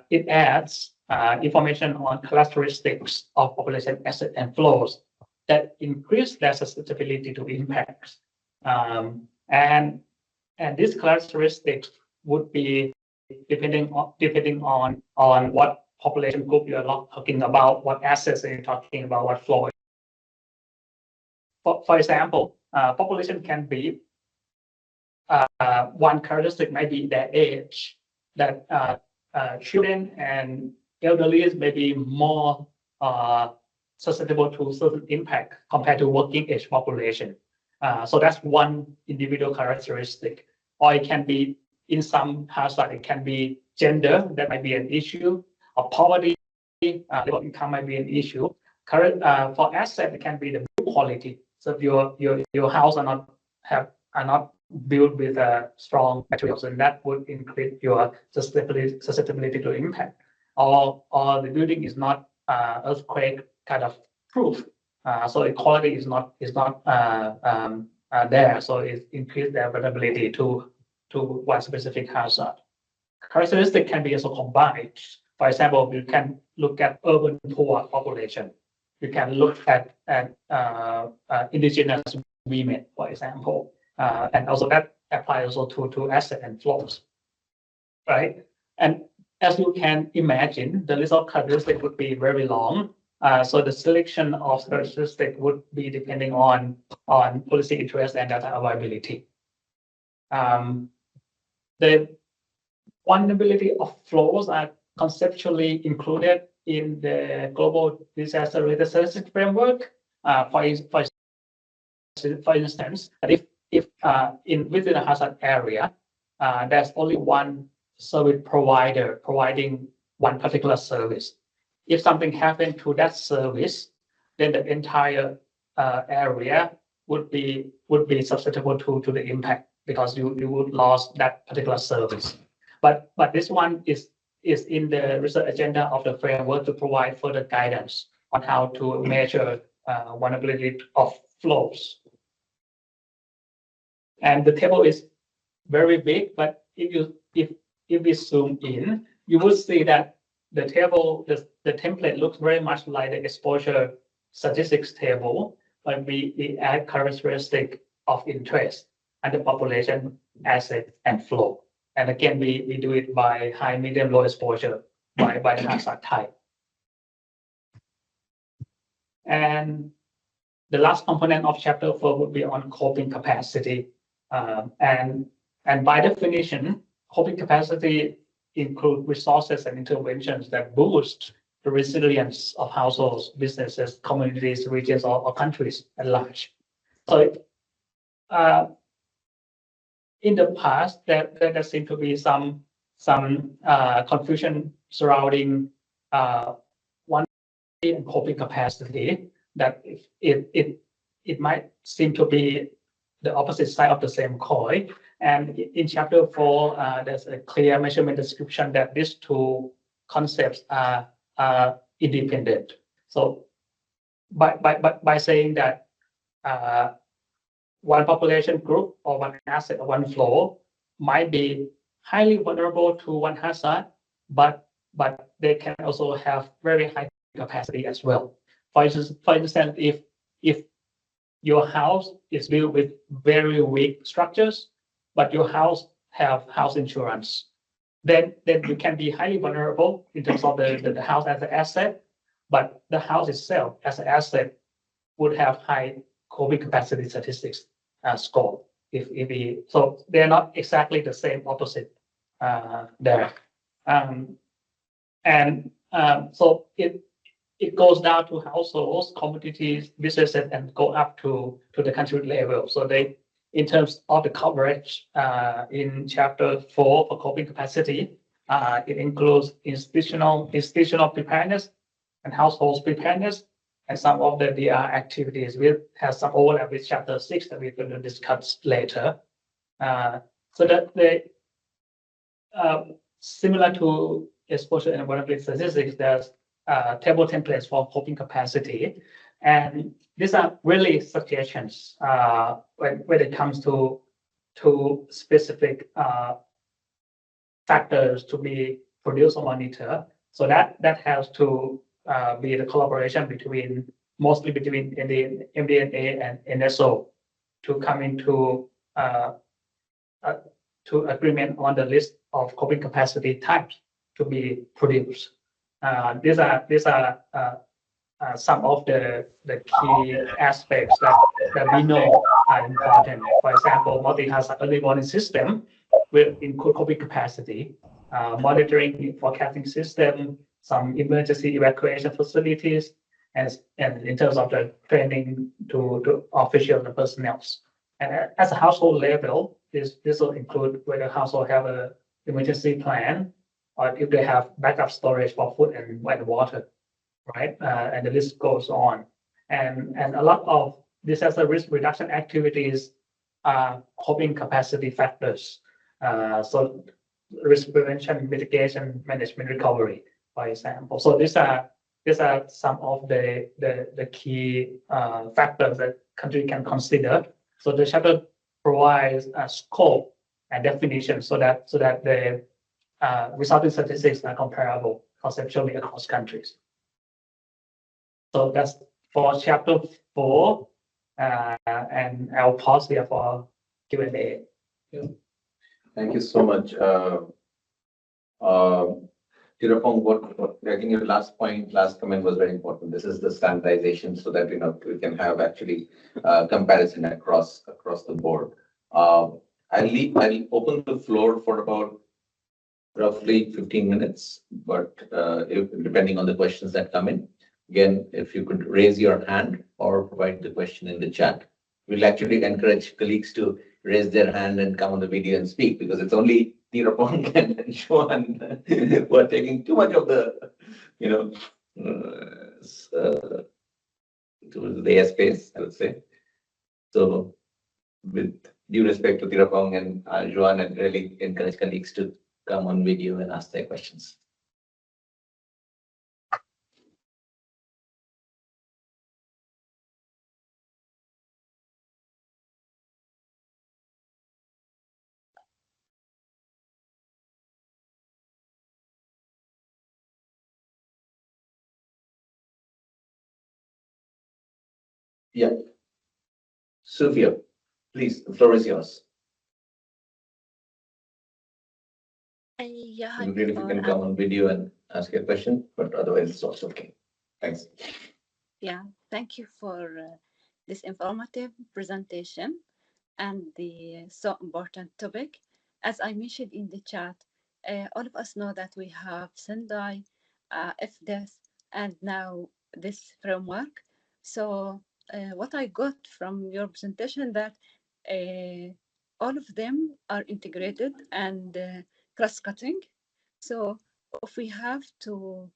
It adds information on characteristics of population, asset, and flows that increase their susceptibility to impacts. And these characteristics would be depending on what population group you're talking about, what assets you're talking about, what flow. For example, population can be one characteristic might be their age, that children and elderly may be more susceptible to certain impact compared to working age population. So that's one individual characteristic. Or it can be in some hazard, it can be gender, that might be an issue, or poverty, level income might be an issue. For asset, it can be the build quality. So if your house are not built with strong materials, and that would increase your susceptibility to impact. Or the building is not earthquake kind of proof, so the quality is not there, so it increases the vulnerability to one specific hazard. Characteristic can be also combined. For example, you can look at urban poor population. look at indigenous women, for example, and also that applies also to asset and flows, right? And as you can imagine, the list of characteristics would be very long. So the selection of characteristics would be depending on policy interest and data availability. The vulnerability of flows are conceptually included in the global disaster related statistics framework. For instance, if within a hazard area, there's only one service provider providing one particular service. If something happened to that service, then the entire area would be susceptible to the impact because you would lose that particular service. But this one is in the research agenda of the framework to provide further guidance on how to measure vulnerability of flows. And the table is very big, but if we zoom in, you will see that the table, the template looks very much like the exposure statistics table, but we add characteristic of interest and the population, asset, and flow. And again, we do it by high, medium, low exposure by hazard type. And the last component of chapter 4 would be on coping capacity. And by definition, coping capacity include resources and interventions that boost the resilience of households, businesses, communities, regions, or countries at large. So in the past, there seemed to be some confusion surrounding one and coping capacity, that it might seem to be the opposite side of the same coin. And in chapter 4, there's a clear measurement description that these two concepts are independent. So by saying that one population group or one asset or one flow might be highly vulnerable to one hazard, but they can also have very high capacity as well. For instance, if your house is built with very weak structures, but your house have house insurance, then you can be highly vulnerable in terms of the house as an asset, but the house itself as an asset would have high coping capacity statistics score. So they're not exactly the same opposite there. So it goes down to households, communities, businesses, and go up to the country level. So they, in terms of the coverage in chapter 4 for coping capacity, it includes institutional preparedness and households preparedness, and some of the DR activities will have some overlap with chapter 6 that we're going to discuss later. So that they similar to exposure and vulnerability statistics, there's table templates for coping capacity, and these are really suggestions when it comes to specific factors to be produced or monitor. So that has to be the collaboration mostly between the MDNA and NSO to come into to agreement on the list of coping capacity types to be produced. These are some of the key aspects that we know are important. For example, multi-hazard early warning system will include coping capacity, monitoring forecasting system, some emergency evacuation facilities, and in terms of the training to officials and personnel. And as a household level, this will include whether household have an emergency plan, or if they have backup storage for food and water, right? And the list goes on. And a lot of disaster risk reduction activities are coping capacity factors. So risk prevention, mitigation, management, recovery, for example. So these are some of the key factors that country can consider. So the chapter provides a scope and definition so that the resulting statistics are comparable conceptually across countries. So that's for chapter 4, and I'll pause here for Q&A. Thank you so much. Tirapong, what I think your last comment was very important. This is the standardization so that we can have actually comparison across the board. I'll open the floor for about roughly 15 minutes, but depending on the questions that come in. Again, if you could raise your hand or provide the question in the chat. We'll actually encourage colleagues to raise their hand and come on the video and speak, because it's only Tirapong and Johan who are taking too much of the, to the space, I would say. So with due respect to Tirapong and Johan, and really encourage colleagues to come on video and ask their questions. Yeah. Sophia, please, the floor is yours. Yeah, You can come on video and ask your question, but otherwise it's also okay. Thanks. Yeah, thank you for this informative presentation and the so important topic. As I mentioned in the chat, all of us know that we have Sendai, FDES, and now this framework. So what I got from your presentation that all of them are integrated and cross-cutting. So if we have to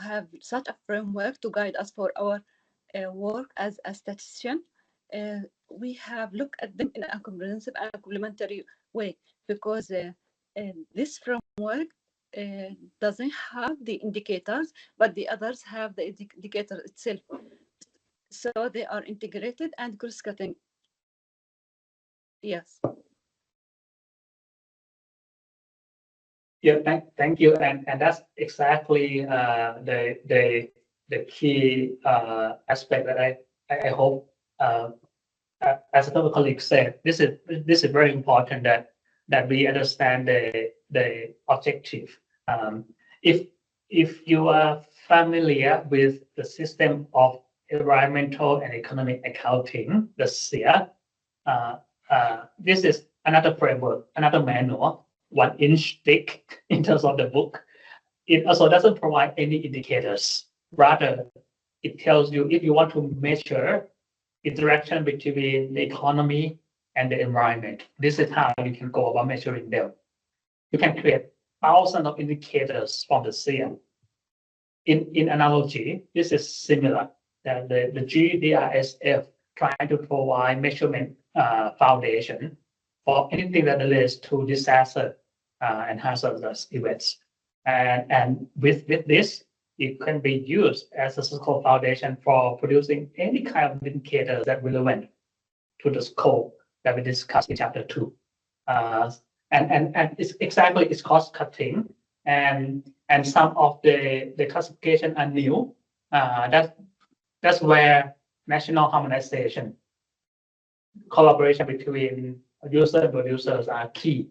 have such a framework to guide us for our work as a statistician, we have looked at them in a comprehensive and complementary way, because this framework doesn't have the indicators, but the others have the indicator itself. So they are integrated and cross-cutting. Yes. Yeah, thank you, and that's exactly the key aspect that I hope, as another colleague said, this is very important that we understand the objective. If you are familiar with the system of environmental and economic accounting, the SEER, this is another framework, another manual, 1-inch thick in terms of the book. It also doesn't provide any indicators. Rather, it tells you if you want to measure interaction between the economy and the environment, this is how you can go about measuring them. You can create thousands of indicators from the SEER. In analogy, this is similar. The G-DRSF trying to provide measurement foundation for anything that relates to disaster and hazardous events. And with this, it can be used as a so-called foundation for producing any kind of indicators that relevant to the scope that we discussed in chapter 2. And it's cost cutting, and some of the classification are new. That's where national harmonization, collaboration between user and producers are key,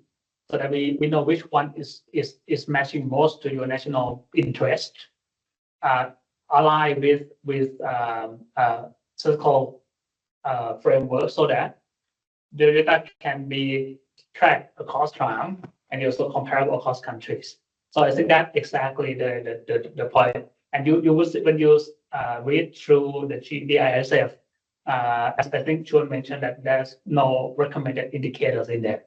so that we know which one is matching most to your national interest, align with so-called framework, so that the data can be tracked across time and also comparable across countries. So I think that's exactly the point. And you will see when you read through the G-DRSF, as I think Chun mentioned, that there's no recommended indicators in there,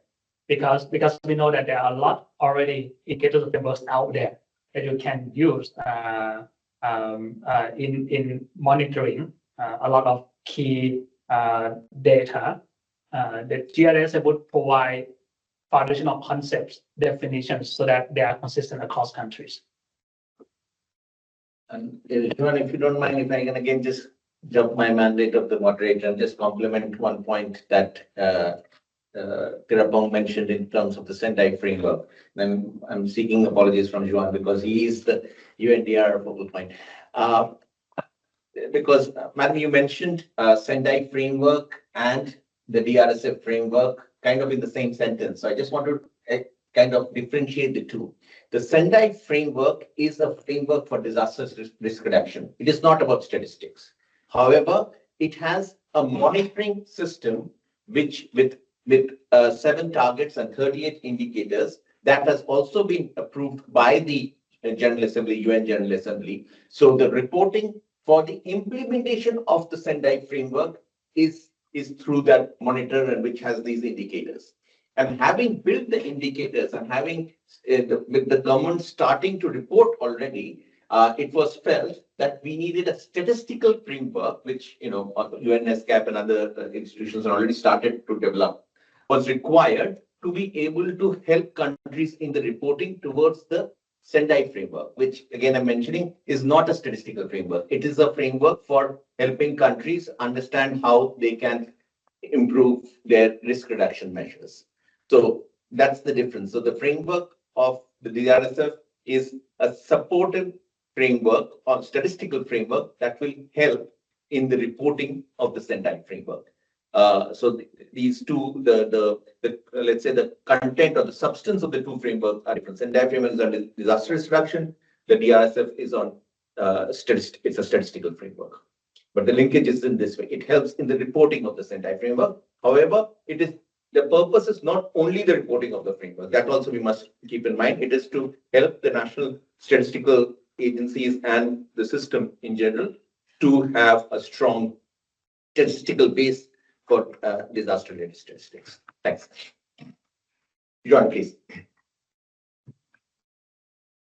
because we know that there are a lot already indicators frameworks out there that you can use in monitoring a lot of key data. The GRSF would provide foundational concepts, definitions, so that they are consistent across countries. And if you don't mind, if I can again just jump my mandate of the moderator and just complement one point that Tirapong mentioned in terms of the Sendai framework. Then I'm seeking apologies from Johan because he is the UNDR focal point. because, Madam, you mentioned Sendai framework and the DRSF framework kind of in the same sentence. So I just want to kind of differentiate the two. The Sendai framework is a framework for disaster risk reduction. It is not about statistics. However, it has a monitoring system which with 7 targets and 38 indicators that has also been approved by the General Assembly, UN General Assembly. So the reporting for the implementation of the Sendai framework is through that monitor and which has these indicators. And having built the indicators and having with the government starting to report already, it was felt that we needed a statistical framework, which UN ESCAP and other institutions have already started to develop, was required to be able to help countries in the reporting towards the Sendai framework, which again I'm mentioning is not a statistical framework. It is a framework for helping countries understand how they can improve their risk reduction measures. So that's the difference. So the framework of the DRSF is a supportive framework or statistical framework that will help in the reporting of the Sendai framework. So these two, let's say the content or the substance of the two frameworks are different. Sendai framework is on disaster risk reduction. The DRSF is on it's a statistical framework. But the linkage is in this way. It helps in the reporting of the Sendai framework. However, the purpose is not only the reporting of the framework. That also we must keep in mind. It is to help the national statistical agencies and the system in general to have a strong statistical base for disaster-related statistics. Thanks. John, please.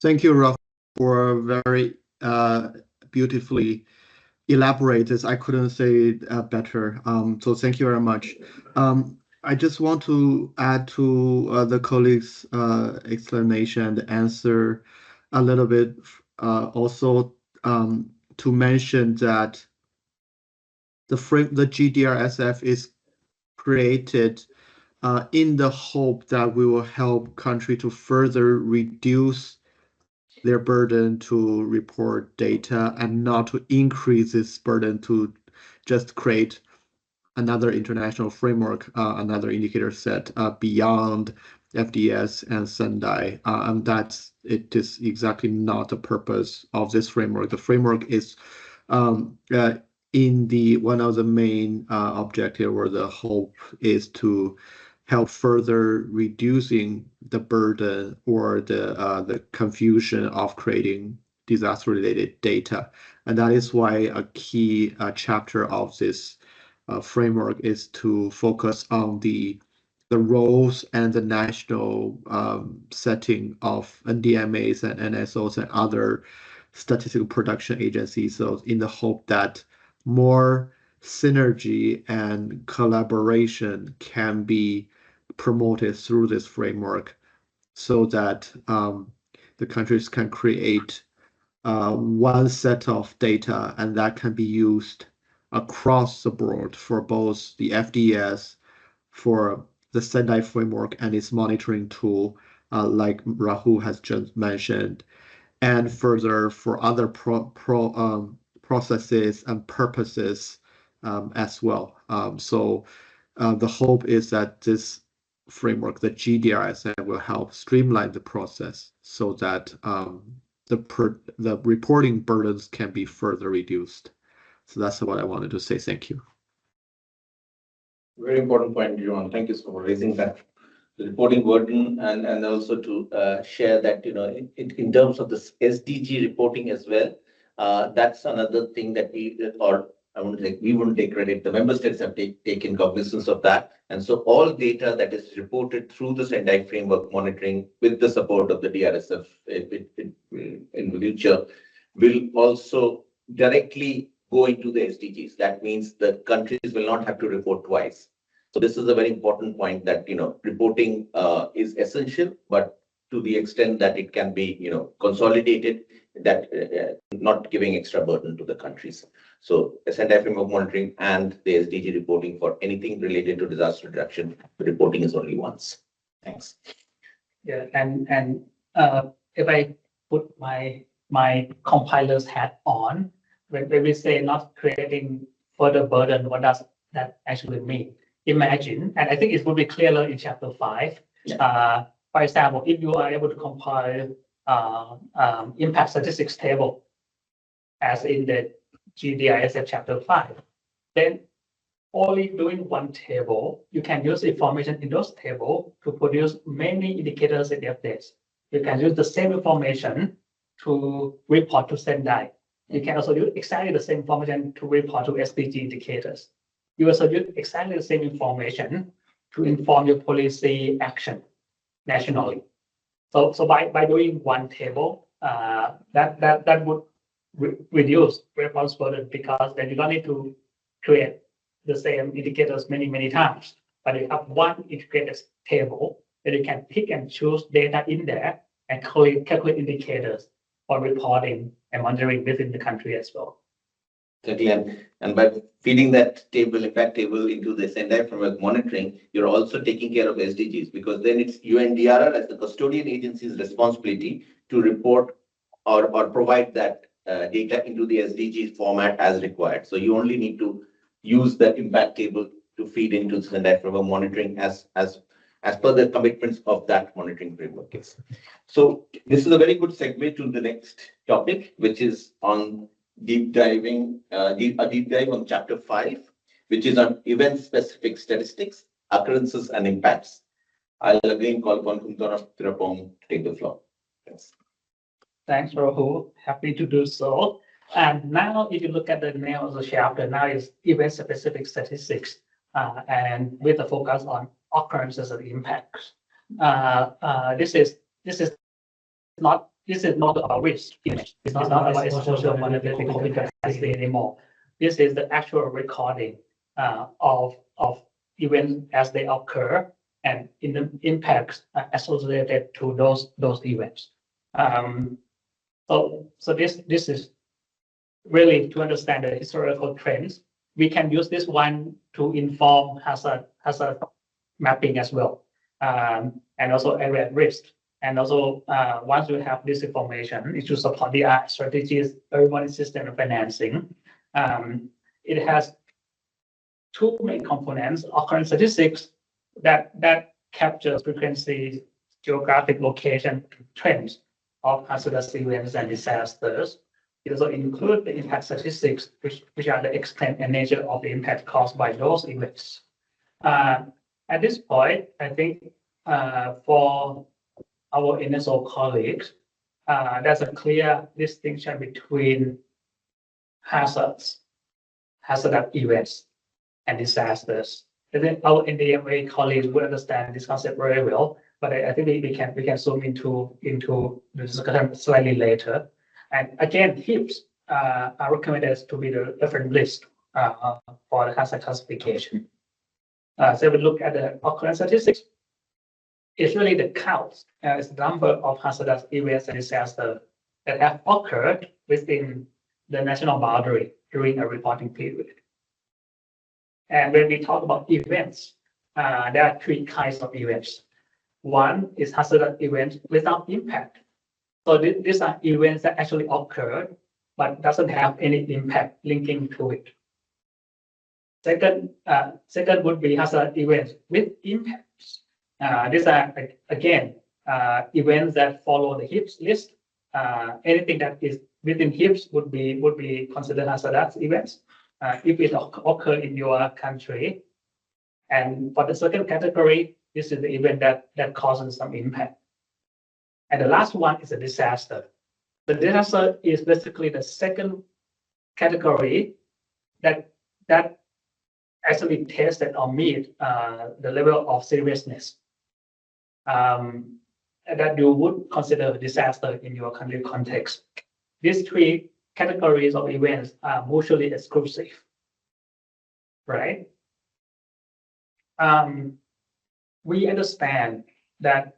Thank you, Raf, for very beautifully elaborated. I couldn't say it better. So thank you very much. I just want to add to the colleagues' explanation and answer a little bit. Also, to mention that the G-DRSF is created in the hope that we will help country to further reduce their burden to report data and not to increase this burden to just create another international framework, another indicator set beyond FDS and Sendai. And it is exactly not the purpose of this framework. The framework is in one of the main objective or the hope is to help further reducing the burden or the confusion of creating disaster-related data. And that is why a key chapter of this framework is to focus on the roles and the national setting of NDMAs and NSOs and other statistical production agencies. So in the hope that more synergy and collaboration can be promoted through this framework so that the countries can create one set of data and that can be used across the board for both the FDS, for the Sendai framework and its monitoring tool, like Rahul has just mentioned, and further for other processes and purposes as well. So the hope is that this framework, the G-DRSF, will help streamline the process so that the reporting burdens can be further reduced. So that's what I wanted to say. Thank you. Very important point, John. Thank you for raising that. The reporting burden and also to share that, in terms of this SDG reporting as well, that's another thing that we wouldn't take credit. The member states have taken cognizance of that. And so all data that is reported through the Sendai framework monitoring with the support of the DRSF in the future will also directly go into the SDGs. That means the countries will not have to report twice. So this is a very important point that, reporting is essential, but to the extent that it can be, consolidated, that not giving extra burden to the countries. So Sendai framework monitoring and the SDG reporting for anything related to disaster reduction, the reporting is only once. Thanks. Yeah, and if I put my compiler's hat on, when we say not creating further burden, what does that actually mean? Imagine, and I think it will be clearer in chapter 5. For example, if you are able to compile impact statistics table, as in the G-DRSF chapter 5, then only doing one table, you can use information in those tables to produce many indicators and updates. You can use the same information to report to Sendai. You can also use exactly the same information to report to SDG indicators. You also use exactly the same information to inform your policy action nationally. So by doing one table, that would reduce response burden, because then you don't need to create the same indicators many times, but you have one integrated table that you can pick and choose data in there and calculate indicators for reporting and monitoring within the country as well. Certainly, and by feeding that table, impact table into the Sendai framework monitoring, you're also taking care of SDGs, because then it's UNDRR as the custodian agency's responsibility to report or provide that data into the SDG format as required. So you only need to use that impact table to feed into the Sendai framework monitoring as per the commitments of that monitoring framework. Yes. So this is a very good segue to the next topic, which is on a deep dive on chapter 5, which is on event-specific statistics, occurrences, and impacts. I'll again call upon Kumtara Tirapong to take the floor. Thanks. Thanks, Rahul. Happy to do so. And now, if you look at the name of the chapter, now is event-specific statistics, and with a focus on occurrences and impacts. This is not about risk image. It's not about exposure monitoring COVID capacity anymore. This is the actual recording of events as they occur and in the impacts associated to those events. So this is really to understand the historical trends. We can use this one to inform hazard mapping as well, and also area at risk. And also, once you have this information, it should support the strategies, urban system and financing. It has two main components: occurrence statistics that captures frequency, geographic location, trends of hazardous events and disasters. It also includes the impact statistics, which are the extent and nature of the impact caused by those events. At this point, I think for our NSO colleagues, there's a clear distinction between hazardous events and disasters. I think our NDMA colleagues will understand this concept very well, but I think we can zoom into the discussion slightly later. And again, HIPs are recommended to be the reference list for the hazard classification. So we look at the occurrence statistics. It's really the count, it's the number of hazardous events and disasters that have occurred within the national boundary during a reporting period. And when we talk about events, there are three kinds of events. One is hazardous events without impact. So these are events that actually occurred, but doesn't have any impact linking to it. Second would be hazard events with impacts. These are, again, events that follow the HIPS list. Anything that is within HIPS would be considered hazardous events if it occur in your country. And for the second category, this is the event that causes some impact. And the last one is a disaster. The disaster is basically the second category that actually tested or meet the level of seriousness that you would consider a disaster in your country context. These three categories of events are mutually exclusive, right? We understand that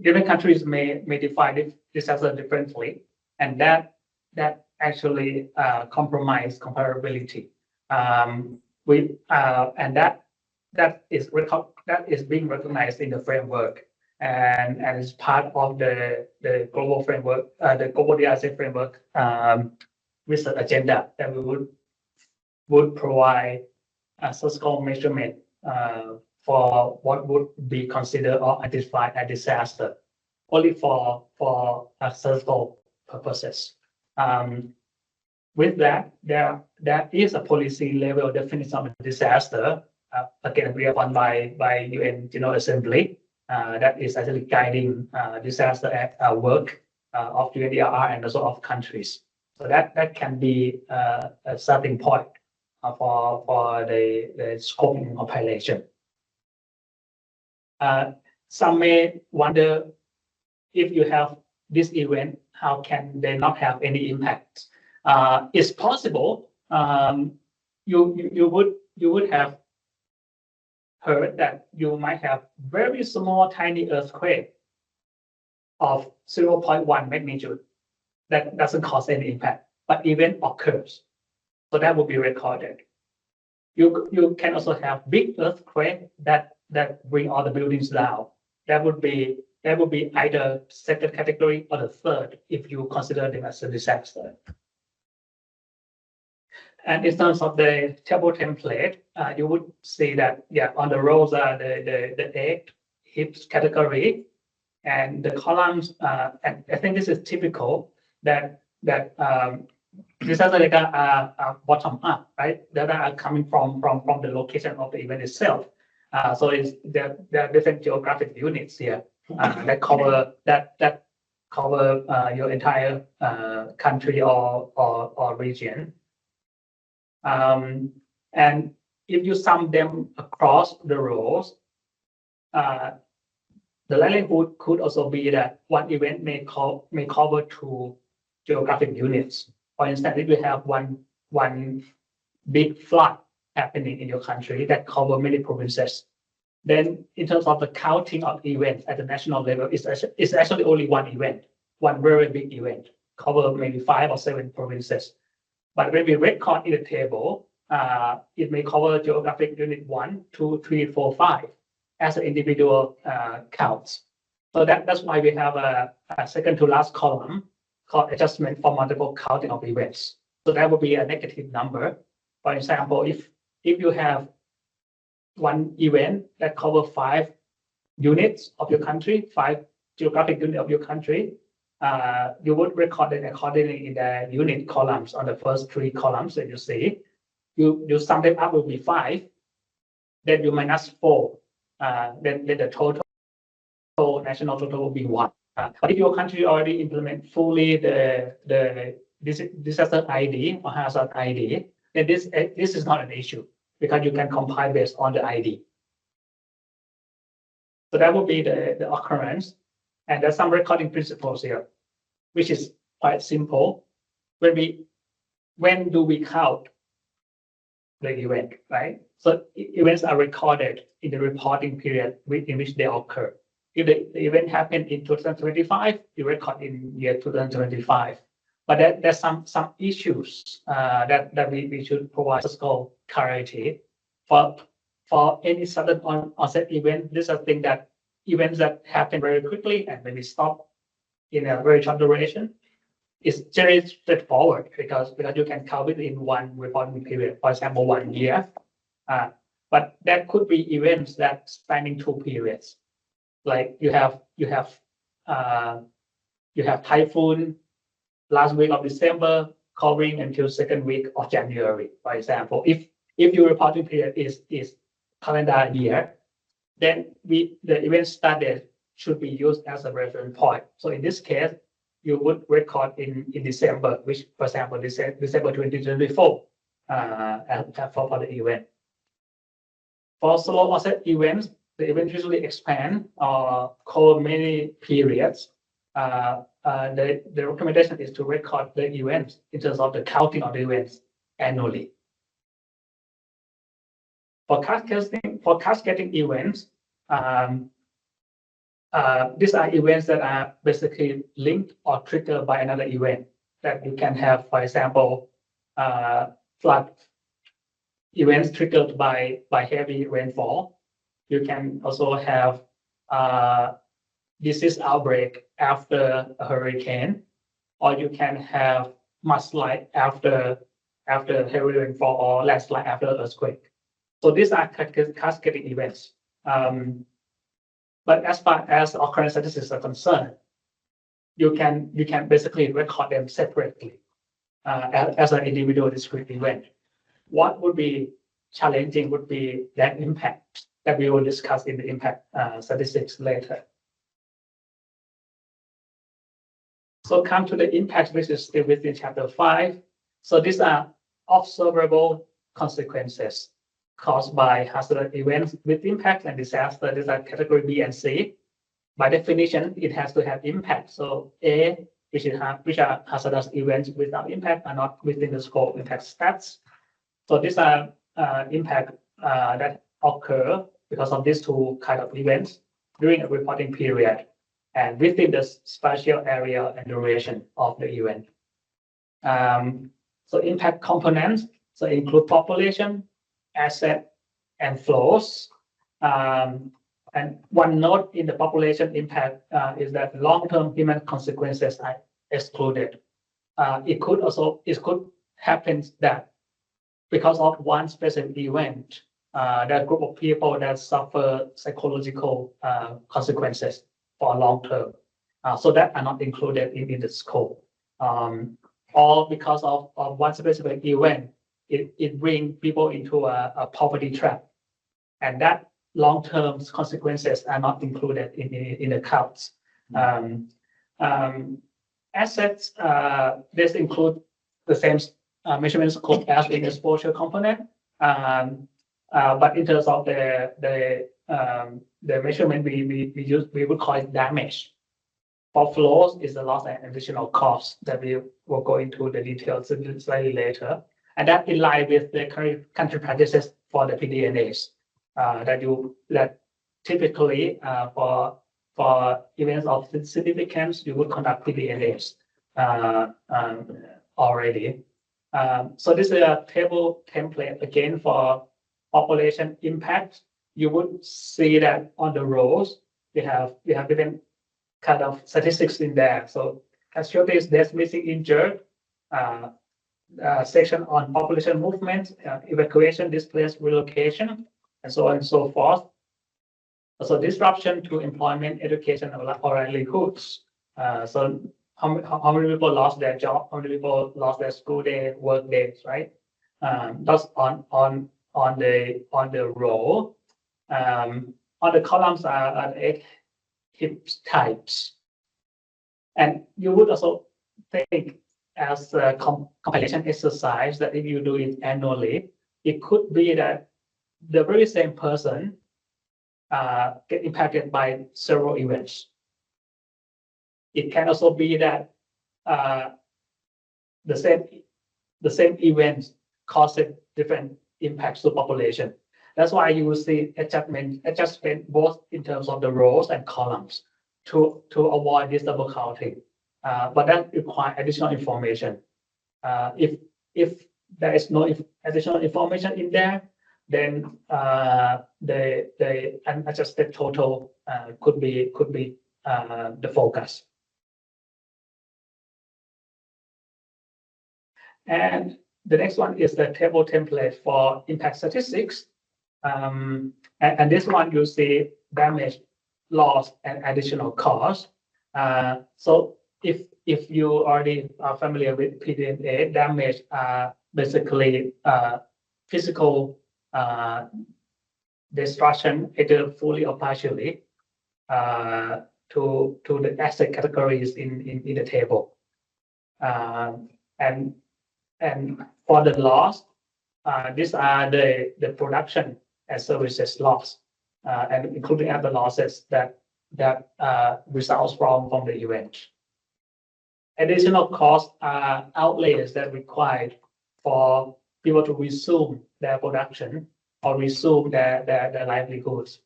different countries may define disaster differently, and that actually compromise comparability. And that is being recognized in the framework, and as part of the global framework, the global DRSF framework research agenda that we would provide a statistical measurement for what would be considered or identified as disaster, only for statistical purposes. With that, there is a policy level definition of a disaster, again agreed upon by UN General Assembly, that is actually guiding disaster work of UNDRR and also of countries. So that can be a starting point for the scoping operation. Some may wonder, if you have this event, how can they not have any impact? It's possible. You would have heard that you might have very small, tiny earthquake of 0.1 magnitude that doesn't cause any impact, but event occurs. So that will be recorded. You can also have big earthquake that bring all the buildings down. That would be either second category or the third if you consider them as a disaster. And in terms of the table template, you would see that on the rows are the 8 HIPS category, and the columns. And I think this is typical that disaster data are bottom up, right? Data are coming from the location of the event itself. So there are different geographic units here that cover your entire country or region. And if you sum them across the rows, the likelihood could also be that one event may cover 2 geographic units. For instance, if you have one big flood happening in your country that cover many provinces, then in terms of the counting of events at the national level, it's actually only one event, one very big event, cover maybe 5 or 7 provinces. But when we record in the table, it may cover geographic unit 1, 2, 3, 4, 5 as an individual counts. So that's why we have a second to last column called adjustment for multiple counting of events. So that would be a negative number. For example, if you have one event that covers 5 units of your country, 5 geographic units of your country, you would record it accordingly in the unit columns on the first 3 columns that you see. You sum them up will be 5, then you minus 4, then the total national total will be 1. But if your country already implement fully the disaster ID or hazard ID, then this is not an issue because you can compile based on the ID. So that would be the occurrence, and there's some recording principles here, which is quite simple. When do we count the event, right? So events are recorded in the reporting period in which they occur. If the event happened in 2025, you record in year 2025. But there's some issues that we should provide statistical clarity for any sudden onset event. This is a thing that events that happen very quickly and maybe stop in a very short duration. It's very straightforward because you can count it in one reporting period, for example, 1 year. But there could be events that spanning 2 periods. Like you have typhoon last week of December covering until 2nd week of January, for example. If your reporting period is calendar year, then the event started should be used as a reference point. So in this case, you would record in December, which, for example, December 2024 for the event. For slow onset events, the event usually expand or cover many periods. The recommendation is to record the events in terms of the counting of the events annually. For cascading events, these are events that are basically linked or triggered by another event that you can have, for example, flood events triggered by heavy rainfall. You can also have disease outbreak after a hurricane, or you can have mudslide after heavy rainfall or landslide after earthquake. So these are cascading events. But as far as occurrence statistics are concerned, you can basically record them separately as an individual discrete event. What would be challenging would be that impact that we will discuss in the impact statistics later. So come to the impact, which is still within chapter 5. So these are observable consequences caused by hazardous events with impact and disaster. These are category B and C. By definition, it has to have impact. So A, which are hazardous events without impact, are not within the scope of impact stats. So these are impact that occur because of these two kind of events during a reporting period and within the spatial area and duration of the event. So impact components so include population, asset, and flows. And one note in the population impact is that long-term human consequences are excluded. It could happen that because of one specific event, that group of people that suffer psychological consequences for long term. So that are not included in the scope. Or because of one specific event, it brings people into a poverty trap. And that long-term consequences are not included in the counts. Assets, this include the same measurement scope as in exposure component. But in terms of the measurement we would call it damage. For flows is the loss and additional cost that we will go into the details slightly later. And that in line with the current country practices for the PDNAs that typically for events of significance, you would conduct PDNAs already. So this is a table template again for population impact. You would see that on the rows we have different kind of statistics in there. So casualties, deaths, missing, injured, section on population movement, evacuation, displaced, relocation, and so on and so forth. So disruption to employment, education, or livelihoods. So how many people lost their job? How many people lost their school day, work days, right? That's on the row. On the columns are 8 HIP types, and you would also think as a compilation exercise that if you do it annually, it could be that the very same person get impacted by several events. It can also be that the same events causes different impacts to population. That's why you will see adjustment both in terms of the rows and columns to avoid this double counting. But that requires additional information. If there is no additional information in there, then the unadjusted total could be the focus. And the next one is the table template for impact statistics. And this one you see damage, loss, and additional cost. So if you already are familiar with PDNA, damage basically physical destruction, either fully or partially, to the asset categories in the table. And for the loss, these are the production and services loss, and including other losses that results from the event. Additional costs are outlays that required for people to resume their production or resume their livelihoods.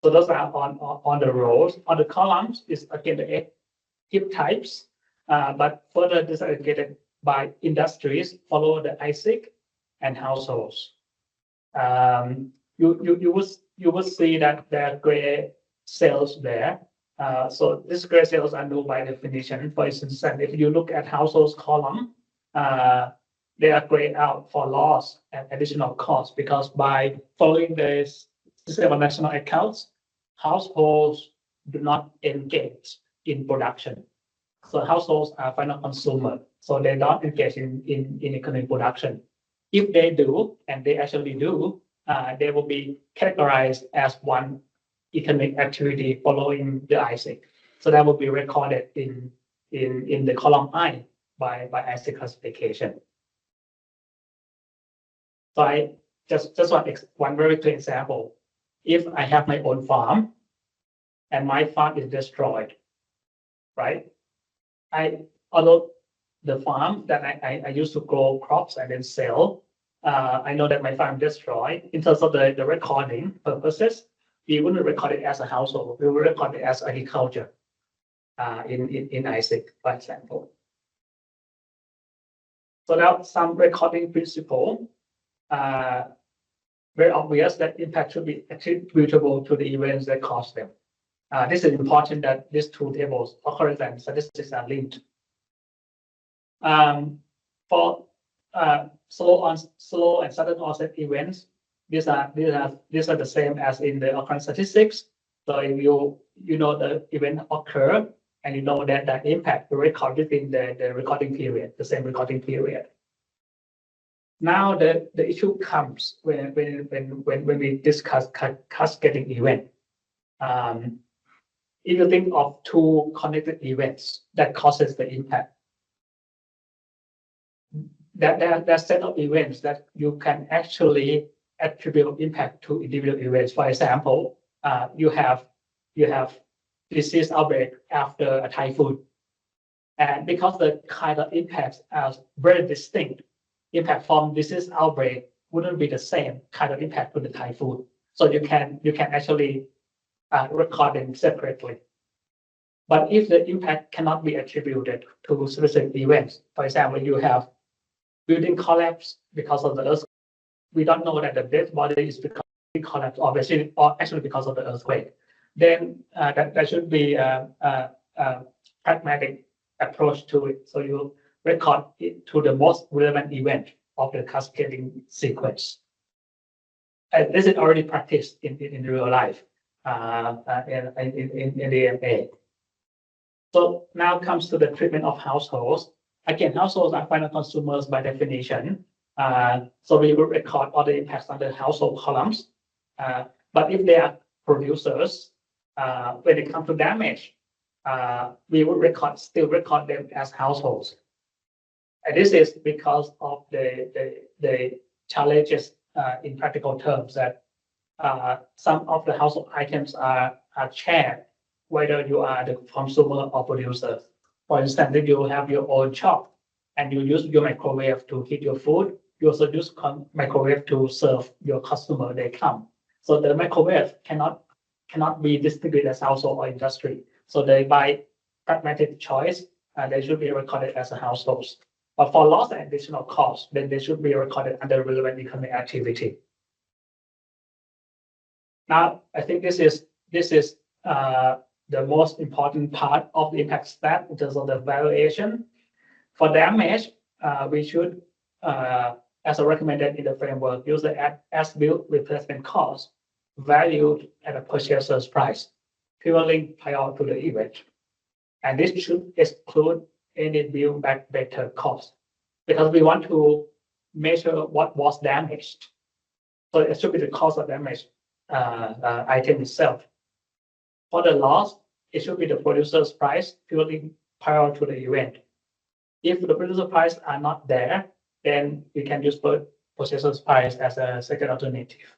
So those are on the rows. On the columns is again the 8 HIP types, but further disaggregated by industries, follow the ISIC and households. You will see that there are gray cells there. So these grade sales are new by definition. For instance, and if you look at households column, they are grayed out for loss and additional cost because by following the system of national accounts, households do not engage in production. So households are final consumer, so they don't engage in economic production. If they do, and they actually do, they will be categorized as one economic activity following the ISIC. So that will be recorded in the column I by ISIC classification. So I just one very clear example. If I have my own farm and my farm is destroyed, right? Although the farm that I used to grow crops and then sell, I know that my farm destroyed. In terms of the recording purposes, we wouldn't record it as a household. We will record it as agriculture in ISIC, for example. So now some recording principle. Very obvious that impact should be attributable to the events that cause them. This is important that these two tables, occurrence and statistics, are linked. For slow and sudden onset events, these are the same as in the occurrence statistics. So if you know the event occur and you know that the impact will record within the recording period, the same recording period. Now the issue comes when we discuss cascading event. If you think of two connected events that causes the impact, that set of events that you can actually attribute impact to individual events. For example, you have disease outbreak after a typhoon, and because the kind of impacts are very distinct, impact from disease outbreak wouldn't be the same kind of impact to the typhoon. So you can actually record them separately. But if the impact cannot be attributed to specific events, for example, you have building collapse because of the earthquake, we don't know that the dead body is because of the collapse or actually because of the earthquake. Then that should be a pragmatic approach to it. So you record it to the most relevant event of the cascading sequence. And this is already practiced in real life in the AMA. So now comes to the treatment of households. Again, households are final consumers by definition. So we will record all the impacts on the household columns. But if they are producers, when it comes to damage, we will still record them as households. And this is because of the challenges in practical terms that some of the household items are shared, whether you are the consumer or producer. For instance, if you have your own shop and you use your microwave to heat your food, you also use microwave to serve your customer, they come. So the microwave cannot be distributed as household or industry. So they, by pragmatic choice, they should be recorded as a household. But for loss and additional cost, then they should be recorded under relevant economic activity. Now, I think this is the most important part of the impact stat in terms of the valuation. For damage, we should, as recommended in the framework, use the as-built replacement cost valued at a purchaser's price, purely prior to the event. And this should exclude any build back better cost, because we want to measure what was damaged. So it should be the cost of damage item itself. For the loss, it should be the producer's price purely prior to the event. If the producer price are not there, then we can use processor's price as a second alternative.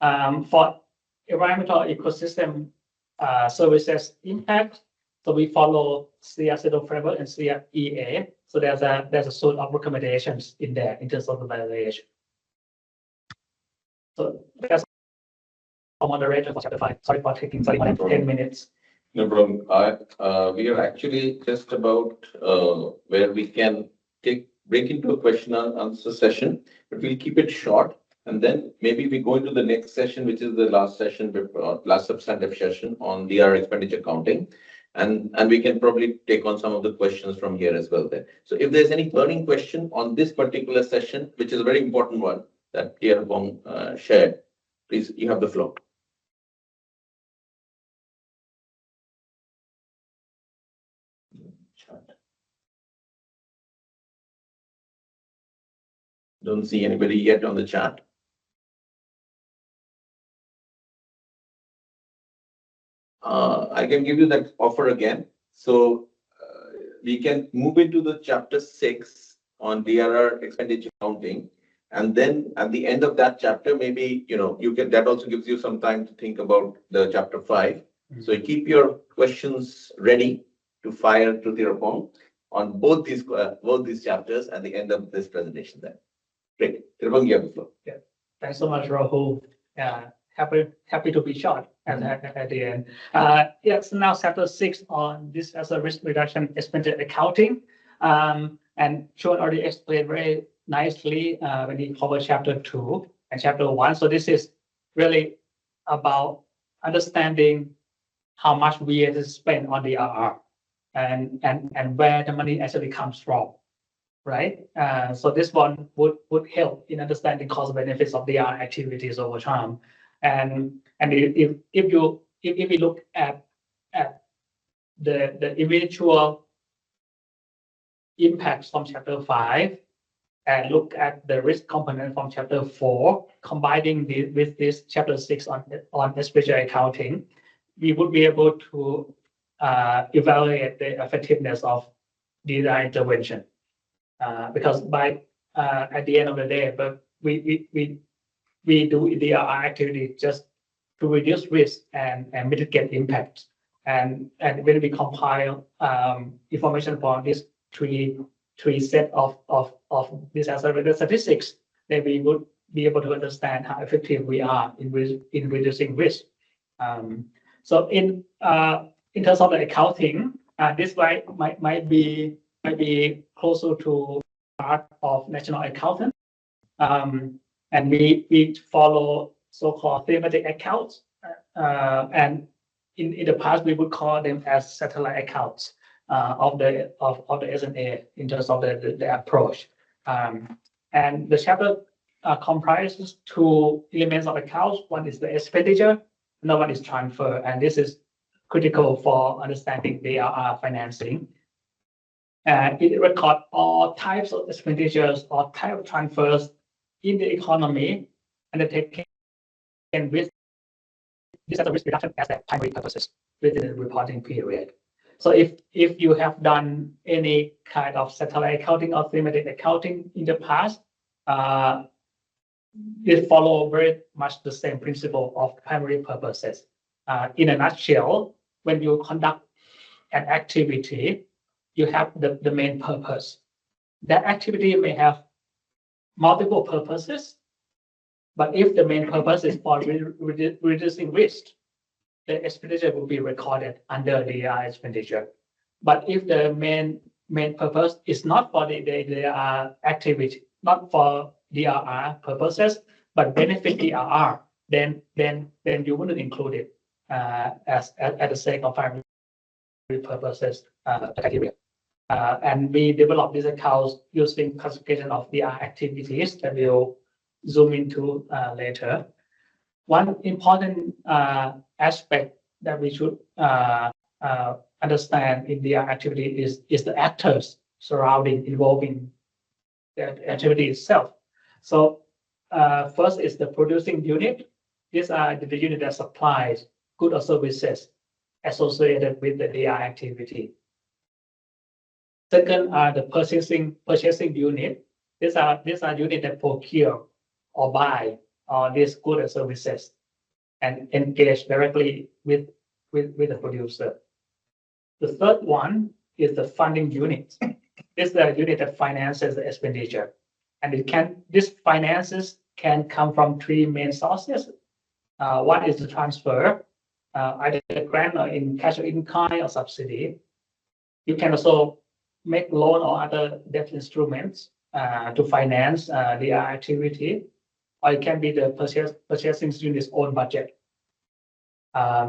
For environmental ecosystem services impact, so we follow CR0 framework and CREA. So there's a sort of recommendations in there in terms of the valuation. So that's our moderator for chapter 5. Sorry for taking 10 minutes. No problem. We are actually just about where we can break into a question and answer session, but we'll keep it short. And then maybe we go into the next session, which is the last session, last substantive session on DR expenditure accounting. And we can probably take on some of the questions from here as well then. So if there's any burning question on this particular session, which is a very important one that Pierre Bong shared, please, you have the floor. Don't see anybody yet on the chat. I can give you that offer again. So we can move into the chapter 6 on DRR expenditure accounting. And then at the end of that chapter, maybe, you can, that also gives you some time to think about the chapter 5. So you keep your questions ready to fire to Tirupong on both these chapters at the end of this presentation then. Great. Tirupong, you have the floor. Yeah. Thanks so much, Rahul. Happy to be short at the end. Yes, now chapter 6 on this as a risk reduction expenditure accounting. And Sean already explained very nicely when he covered chapter 2 and chapter 1. So this is really about understanding how much we have to spend on the DRR and where the money actually comes from, right? So this one would help in understanding cost benefits of DRR activities over time. And if we look at the individual impacts from chapter 5 and look at the risk component from chapter 4, combining with this chapter 6 on expenditure accounting, we would be able to evaluate the effectiveness of DRR intervention. Because by at the end of the day, but we do DRR activity just to reduce risk and mitigate impact. And when we compile information from this three set of disaster-related statistics, then we would be able to understand how effective we are in reducing risk. So in terms of the accounting, this might be closer to part of national accountant. And we follow so-called thematic accounts. And in the past, we would call them as satellite accounts of the SNA in terms of the approach. And the chapter comprises 2 elements of accounts. One is the expenditure, another one is transfer. And this is critical for understanding DRR financing. It records all types of expenditures or type of transfers in the economy undertaken with this risk reduction as their primary purposes within the reporting period. So if you have done any kind of satellite accounting or thematic accounting in the past, it follows very much the same principle of primary purposes. In a nutshell, when you conduct an activity, you have the main purpose. That activity may have multiple purposes, but if the main purpose is for reducing risk, the expenditure will be recorded under the DRR expenditure. But if the main purpose is not for the DRR activity, not for DRR purposes, but benefit DRR, then you wouldn't include it as at the sake of primary purposes criteria. And we develop these accounts using classification of DRR activities that we'll zoom into later. One important aspect that we should understand in DRR activity is the actors involving the activity itself. So first is the producing unit. These are the unit that supplies goods or services associated with the DRR activity. Second are the purchasing unit. These are units that procure or buy these goods and services and engage directly with the producer. The third one is the funding unit. This is the unit that finances the expenditure, and these finances can come from 3 main sources. One is the transfer, either grant or in cash or in kind or subsidy. You can also make loan or other debt instruments to finance the activity. or it can be the purchasing unit's own budget.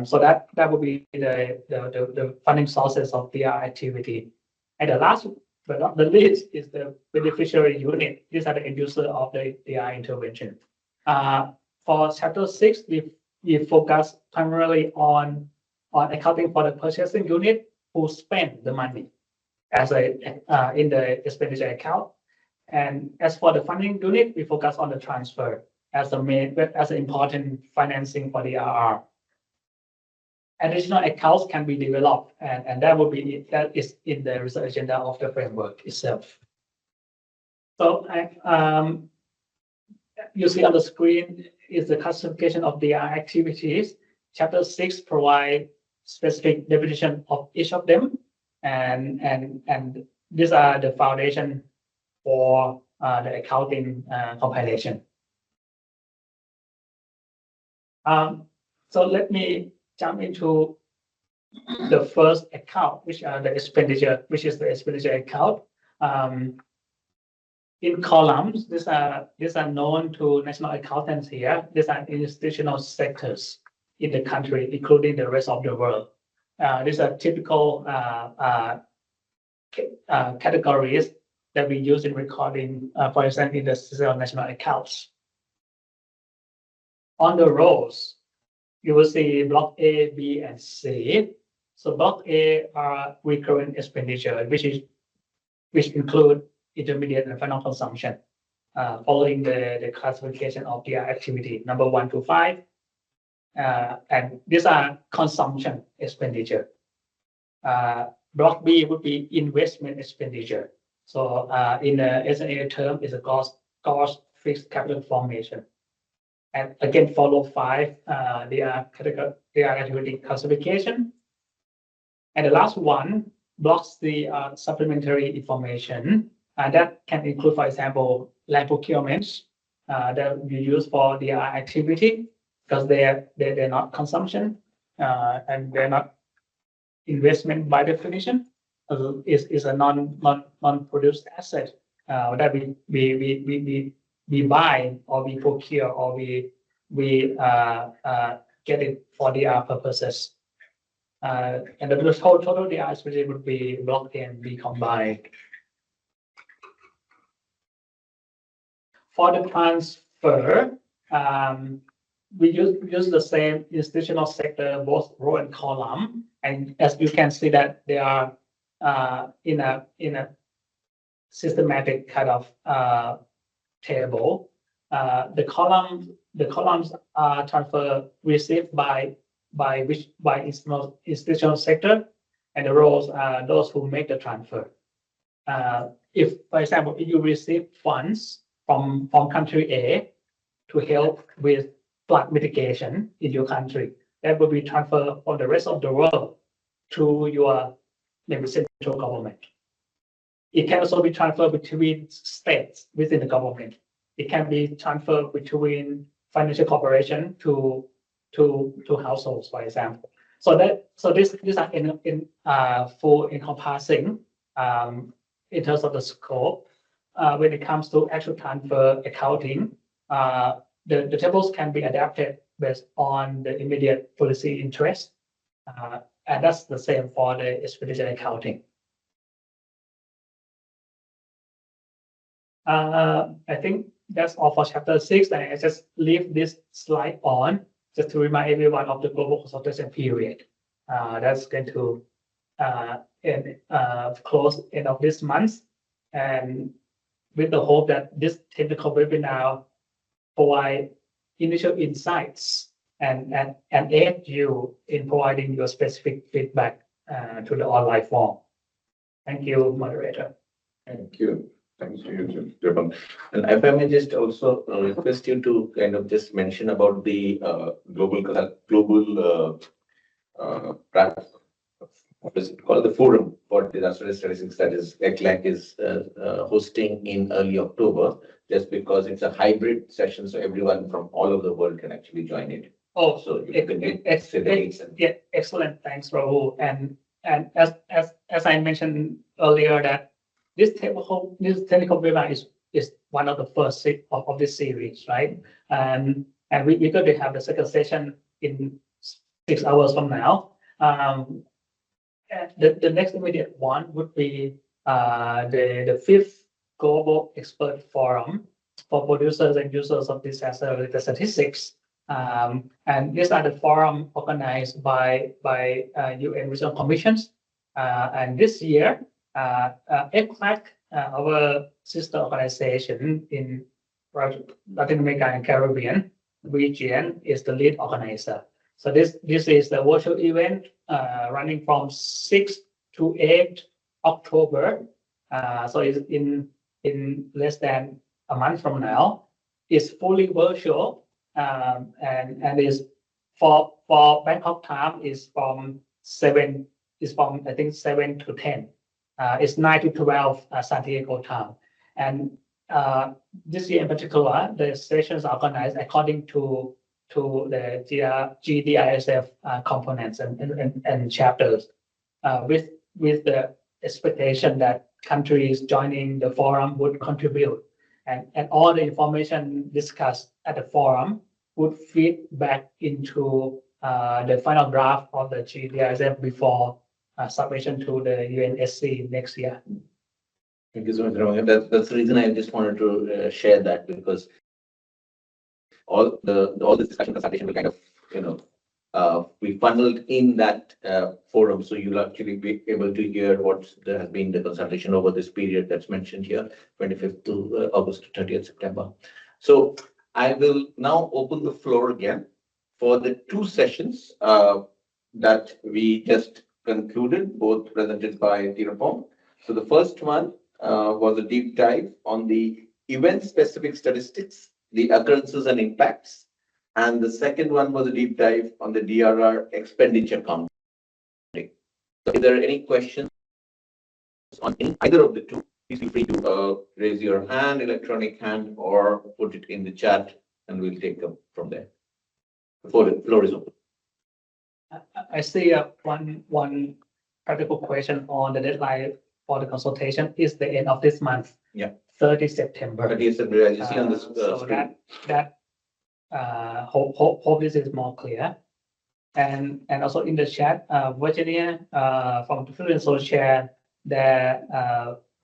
So that would be the funding sources of DR activity. And the last but not the least is the beneficiary unit. These are the end user of the DR intervention. For chapter 6, we focus primarily on accounting for the purchasing unit who spend the money as in the expenditure account. And as for the funding unit, we focus on the transfer as an important financing for the RR. Additional accounts can be developed, and that is in the research agenda of the framework itself. So you see on the screen is the classification of the activities. Chapter 6 provides specific definition of each of them, and these are the foundation for the accounting compilation. So let me jump into the first account, which is the expenditure account. In columns, these are known to national accountants here. These are institutional sectors in the country, including the rest of the world. These are typical categories that we use in recording, for example, in the system of national accounts. On the rows, you will see block A, B, and C. So block A are recurrent expenditure, which include intermediate and final consumption, following the classification of the activity number 1 to 5. And these are consumption expenditure. Block B would be investment expenditure. So in the S&A term, is a cost fixed capital formation. And again, follow 5, they are activity classification. And the last one blocks the supplementary information. That can include, for example, land procurements that we use for the activity because they're not consumption and they're not investment by definition. Is a non-produced asset that we buy or we procure or we get it for DR purposes. And the total DR expenditure would be blocked and be combined. For the transfer, we use the same institutional sector, both row and column. And as you can see that they are in a systematic kind of table. The columns are transfer received by institutional sector, and the rows are those who make the transfer. If, for example, if you receive funds from country A to help with flood mitigation in your country, that will be transferred from the rest of the world to your maybe central government. It can also be transferred between states within the government. It can be transferred between financial corporation to households, for example. So these are in full encompassing in terms of the scope. When it comes to actual transfer accounting, the tables can be adapted based on the immediate policy interest, and that's the same for the expenditure accounting. I think that's all for chapter 6, and I just leave this slide on just to remind everyone of the global consultation period. That's going to close end of this month, and with the hope that this technical webinar provide initial insights and aid you in providing your specific feedback to the online form. Thank you, moderator. Thank you. Thanks to you, Jabang. And if I may just also request you to kind of just mention about the global what is it called, the forum for disaster statistics that is ECLAC is hosting in early October, just because it's a hybrid session, so everyone from all over the world can actually join it. Oh, so you can get yeah, excellent. Thanks, Rahul. And as I mentioned earlier, that this technical webinar is one of the first of this series, right? And we're going to have the second session in 6 hours from now. And the next immediate one would be the fifth Global Expert Forum for producers and users of disaster-related statistics. And these are the forum organized by UN Regional Commissions. And this year, ESCAP, our sister organization in Latin America and Caribbean region, is the lead organizer. So this is the virtual event running from 6 to 8 October. So it's in less than a month from now. It's fully virtual, and is for Bangkok time is from I think 7 to 10. It's 9 to 12 San Diego time. And this year in particular, the sessions are organized according to the G-DRSF components and chapters, with the expectation that countries joining the forum would contribute, and all the information discussed at the forum would feed back into the final draft of the G-DRSF before submission to the UNSC next year. Thank you so much, Ramon. That's the reason I just wanted to share that, because all this discussion consultation will kind of be funneled in that forum, so you'll actually be able to hear what there has been the consultation over this period that's mentioned here, 25th to August to 30th September. So I will now open the floor again for the two sessions that we just concluded, both presented by Tirapong. So the first one was a deep dive on the event-specific statistics, the occurrences and impacts. And the second one was a deep dive on the DRR expenditure counting. So if there are any questions on either of the two, please feel free to raise your hand, electronic hand, or put it in the chat, and we'll take them from there. The floor is open. I see one practical question on the deadline for the consultation is the end of this month. Yeah. 30 September. 30 September, as you see on the So screen. hope this is more clear. And also in the chat, Virginia from the Philippines also shared their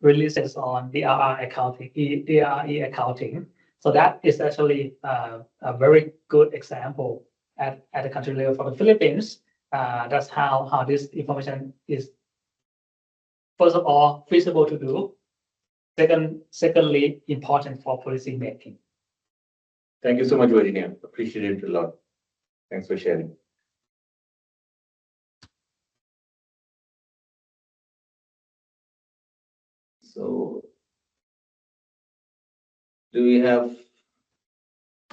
releases on DRR accounting, DRE accounting. So that is actually a very good example at the country level for the Philippines. That's how this information is, first of all, feasible to do. Secondly, important for policy making. Thank you so much, Virginia. Appreciate it a lot. Thanks for sharing. So, do we have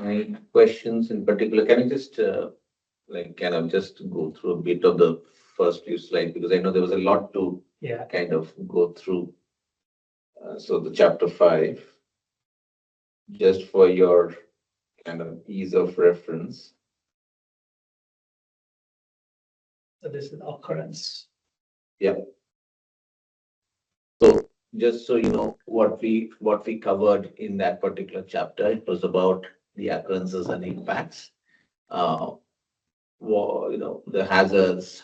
any questions in particular? Can you just kind of just go through a bit of the first few slides, because I know there was a lot to kind of go through. So the chapter 5, just for your kind of ease of reference. So this is occurrence. Yeah. So just so you know what we covered in that particular chapter, it was about the occurrences and impacts. The hazards,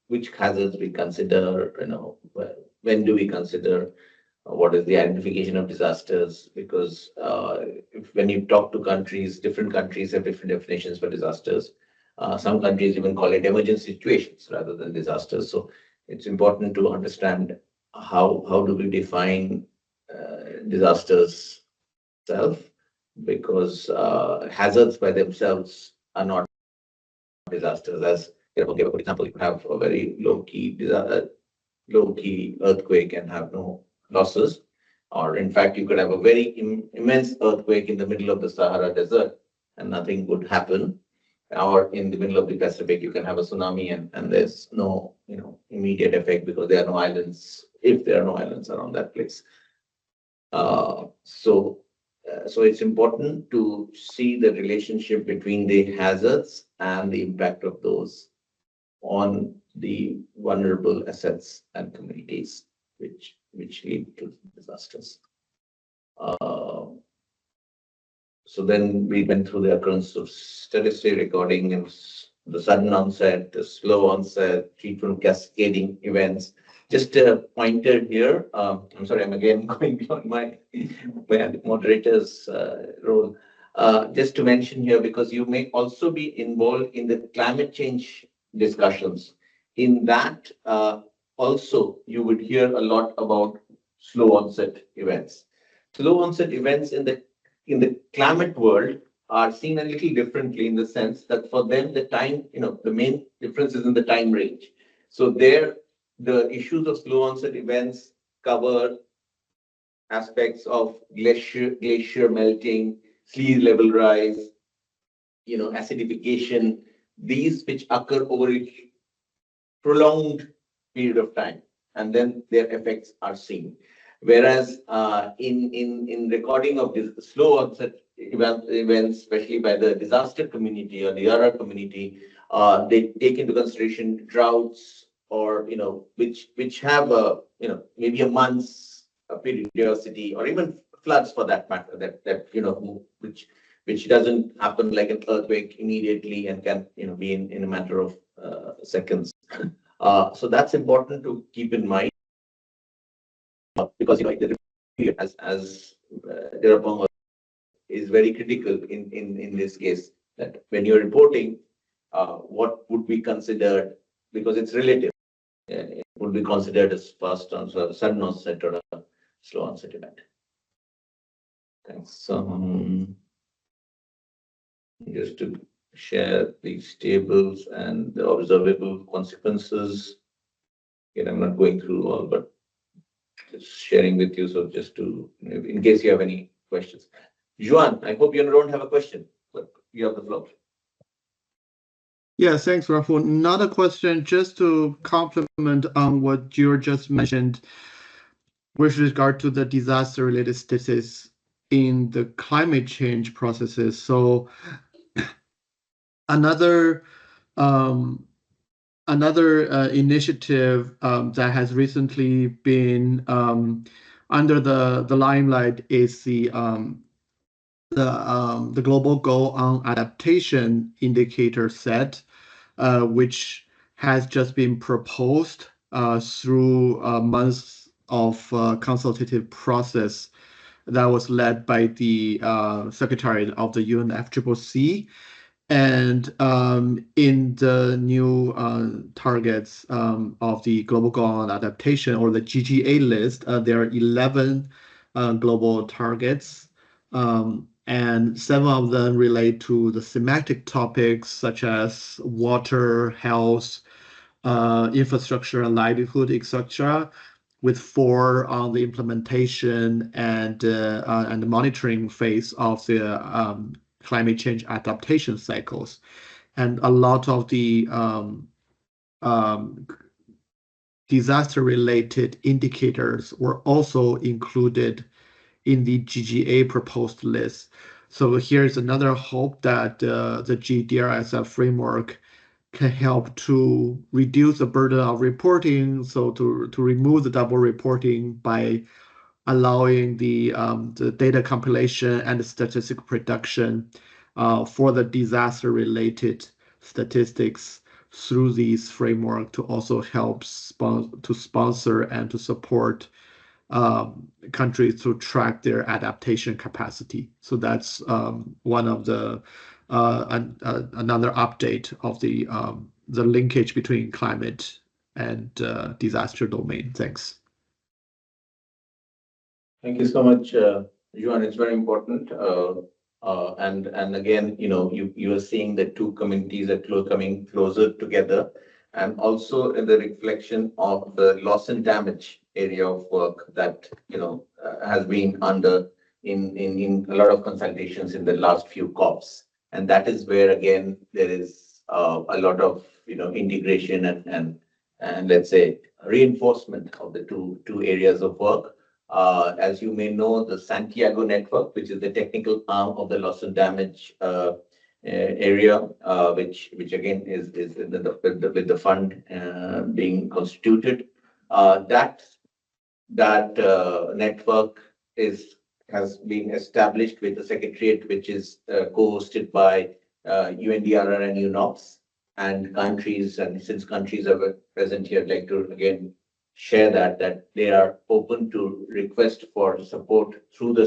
which hazards we consider, when do we consider, what is the identification of disasters? Because when you talk to countries, different countries have different definitions for disasters. Some countries even call it emergency situations rather than disasters. So it's important to understand how do we define disasters itself, because hazards by themselves are not disasters. As for example, you could have a very low-key earthquake and have no losses, or in fact, you could have a very immense earthquake in the middle of the Sahara Desert and nothing would happen. Or in the middle of the Pacific, you can have a tsunami and there's no immediate effect because there are no islands, if there are no islands around that place. So it's important to see the relationship between the hazards and the impact of those on the vulnerable assets and communities which lead to disasters. So then we went through the occurrence of statistic recording and the sudden onset, the slow onset, treatment cascading events. Just a pointer here. I'm sorry, I'm again going beyond my moderator's role. Just to mention here, because you may also be involved in the climate change discussions. In that, also, you would hear a lot about slow onset events. Slow onset events in the climate world are seen a little differently in the sense that for them, the time, the main difference is in the time range. So there, the issues of slow onset events cover aspects of glacier melting, sea level rise, acidification, these which occur over a prolonged period of time, and then their effects are seen. Whereas in recording of this slow onset events, especially by the disaster community or the DRR community, they take into consideration droughts or which have maybe a month's periodicity, or even floods for that matter, that which doesn't happen like an earthquake immediately and can be in a matter of seconds. So that's important to keep in mind, because as Dheerapong is very critical in this case, that when you're reporting, what would be considered, because it's relative, it would be considered as fast onset, sudden onset, or a slow onset event. Thanks. Just to share these tables and the observable consequences. Again, I'm not going through all, but just sharing with you. So just to, in case you have any questions. Juan, I hope you don't have a question, but you have the floor. Yeah, thanks, Rahul. Not a question, just to complement on what you just mentioned with regard to the disaster-related statistics in the climate change processes. So another initiative that has recently been under the limelight is the global goal on adaptation indicator set, which has just been proposed through months of consultative process that was led by the Secretary of the UNFCCC. And in the new targets of the Global Goal on Adaptation, or the GGA list, there are 11 global targets, and 7 of them relate to the thematic topics such as water, health, infrastructure and livelihood, etc., with 4 on the implementation and the monitoring phase of the climate change adaptation cycles. And a lot of the disaster-related indicators were also included in the GGA proposed list. So here's another hope that the G-DRSF framework can help to reduce the burden of reporting, so to remove the double reporting by allowing the data compilation and the statistical production for the disaster-related statistics through these framework to also help to sponsor and to support countries to track their adaptation capacity. So that's one of the another update of the linkage between climate and disaster domain. Thanks. Thank you so much, Juan. It's very important. And again, you are seeing the two communities are coming closer together, and also in the reflection of the loss and damage area of work that has been under in a lot of consultations in the last few COPs, and that is where again there is a lot of integration and let's say reinforcement of the two areas of work. As you may know, the Santiago network, which is the technical arm of the loss and damage area, which again is with the fund being constituted, that network is has been established with the secretariat, which is co-hosted by UNDRR and UNOPS and countries. And since countries are present here, I'd like to again share that they are open to request for support through the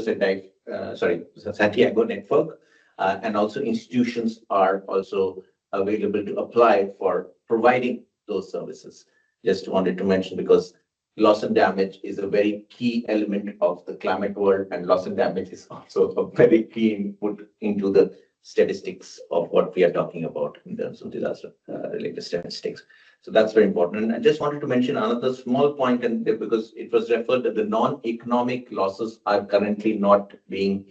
Santiago network, and also institutions are also available to apply for providing those services. Just wanted to mention because loss and damage is a very key element of the climate world, and loss and damage is also a very key input into the statistics of what we are talking about in terms of disaster related statistics. So that's very important. And I just wanted to mention another small point, and because it was referred that the non-economic losses are currently not being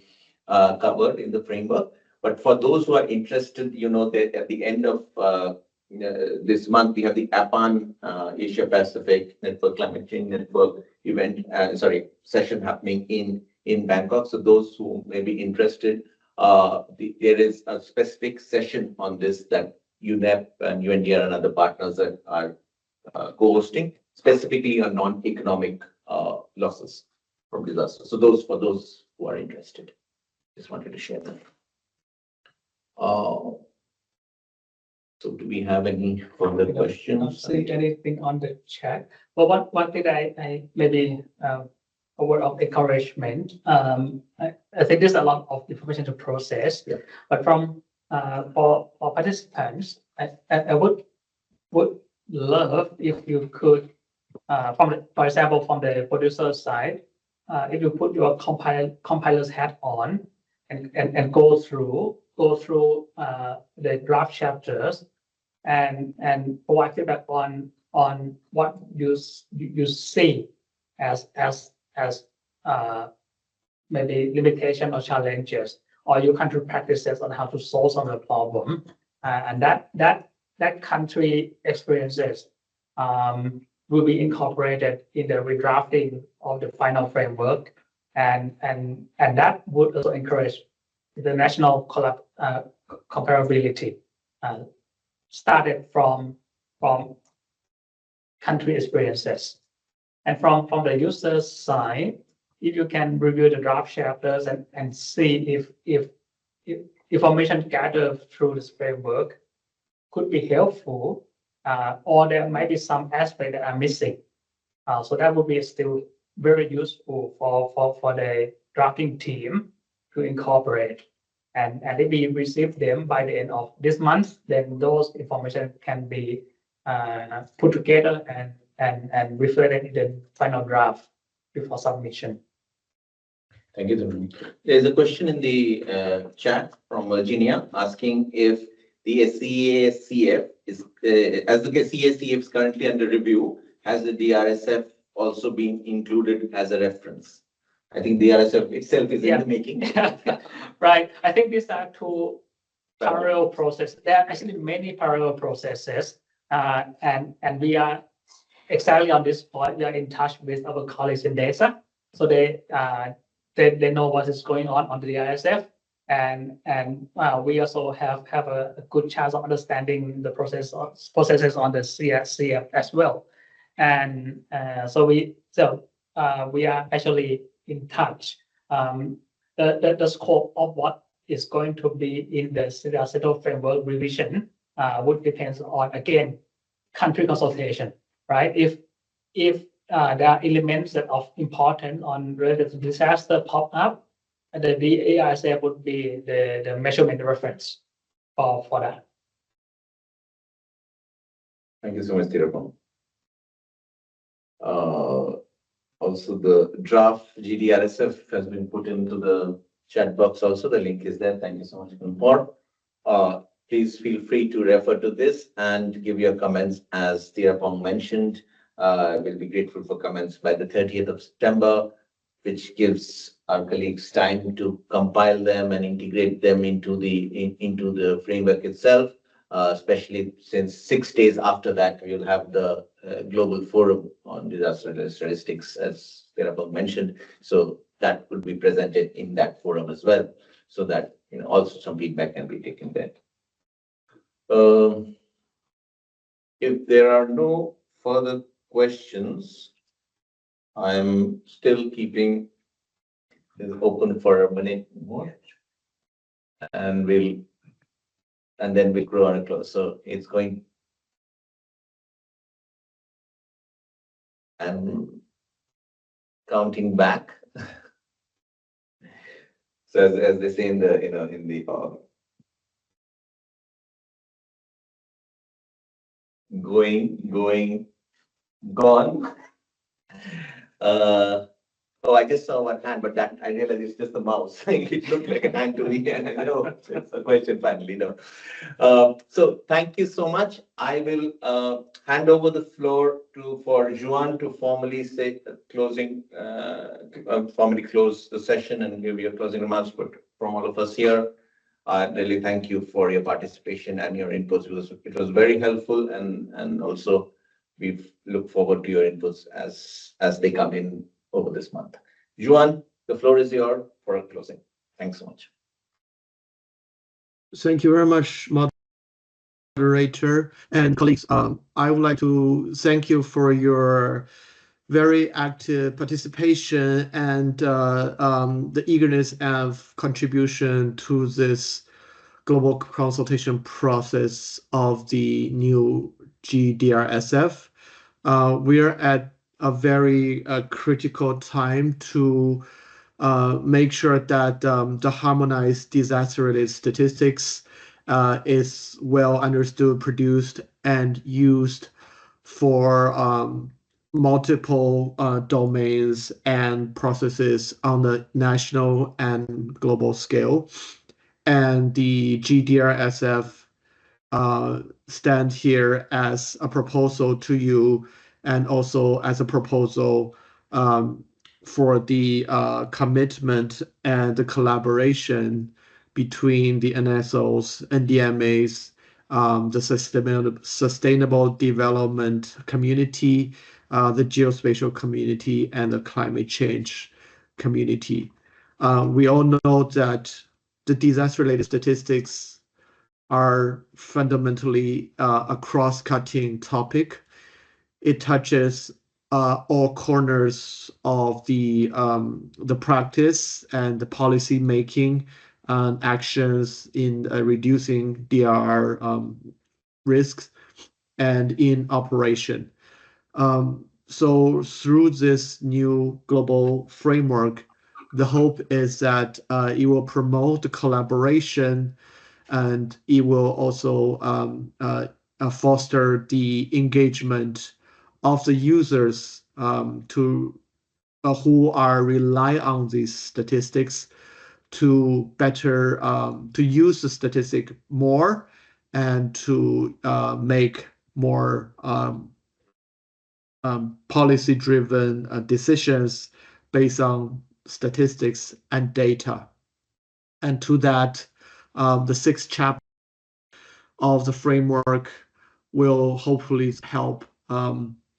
covered in the framework. But for those who are interested, that at the end of this month, we have the APAN Asia Pacific Network Climate Change Network session happening in Bangkok. So those who may be interested, there is a specific session on this that UNEP and UNDR and other partners are co-hosting, specifically on non-economic losses from disasters. So for those who are interested, just wanted to share that. So do we have any further questions? I don't see anything on the chat. Well, one thing I maybe a word of encouragement. I think there's a lot of information to process. Yeah. But for participants, I would love if you could, for example, from the producer side, if you put your compiler's hat on and go through the draft chapters and provide feedback on what you see as maybe limitation or challenges, or your country practices on how to solve some of the problem, and that country experiences will be incorporated in the redrafting of the final framework, and that would also encourage the national comparability, started from country experiences. And from the user's side, if you can review the draft chapters and see if information gathered through this framework could be helpful, or there might be some aspect that are missing. So that would be still very useful for the drafting team to incorporate. And if we receive them by the end of this month, then those information can be put together and reflected in the final draft before submission. Thank you, Dr. There's a question in the chat from Virginia asking if the CACF is, as the CACF is currently under review, has the DRSF also been included as a reference? I think the DRSF itself is in the making. Right. I think these are two parallel processes. There are actually many parallel processes, and we are exactly on this point. We are in touch with our colleagues in DESA, so they know what is going on the DRSF, and we also have a good chance of understanding the processes on the CF as well, and so we are actually in touch. The scope of what is going to be in the CDR framework revision would depend on, again, country consultation, right? If there are elements that of importance on related to disaster pop up, the DRSF would be the measurement reference for that. Thank you so much, Tirapong. Also, the draft G-DRSF has been put into the chat box also. The link is there. Thank you so much, Kunpor. Please feel free to refer to this and give your comments. As Tirapong mentioned, we'll be grateful for comments by the 30th of September, which gives our colleagues time to compile them and integrate them into the framework itself, especially since 6 days after that, we'll have the Global Forum on Disaster Statistics, as Tirapong mentioned. So that would be presented in that forum as well, so that also some feedback can be taken there. If there are no further questions, I'm still keeping is open for a minute more. And then we'll grow and close. So it's going. And counting back. So as they say in the, in the going, gone. Oh, I just saw one hand, but that I realized it's just the mouse. It looked like a hand to me, and I know it's a question finally. No. So thank you so much. I will hand over the floor for Juan to formally say formally close the session and give your closing remarks. But from all of us here, I really thank you for your participation and your inputs. It was very helpful, and also we look forward to your inputs as they come in over this month. Juan, the floor is yours for a closing. Thanks so much. Thank you very much, moderator and colleagues. I would like to thank you for your very active participation and the eagerness of contribution to this global consultation process of the new G-DRSF. We're at a very critical time to make sure that the harmonized disaster-related statistics is well understood, produced, and used for multiple domains and processes on the national and global scale. And the G-DRSF stand here as a proposal to you, and also as a proposal for the commitment and the collaboration between the NSOs and DMAs, the sustainable development community, the geospatial community, and the climate change community. We all know that the disaster-related statistics are fundamentally a cross-cutting topic. It touches all corners of the practice and the policy making actions in reducing DRR risks and in operation. So through this new global framework, the hope is that it will promote the collaboration, and it will also foster the engagement of the users who are rely on these statistics to better to use the statistic more and to make more policy-driven decisions based on statistics and data. And to that, the sixth chapter of the framework will hopefully help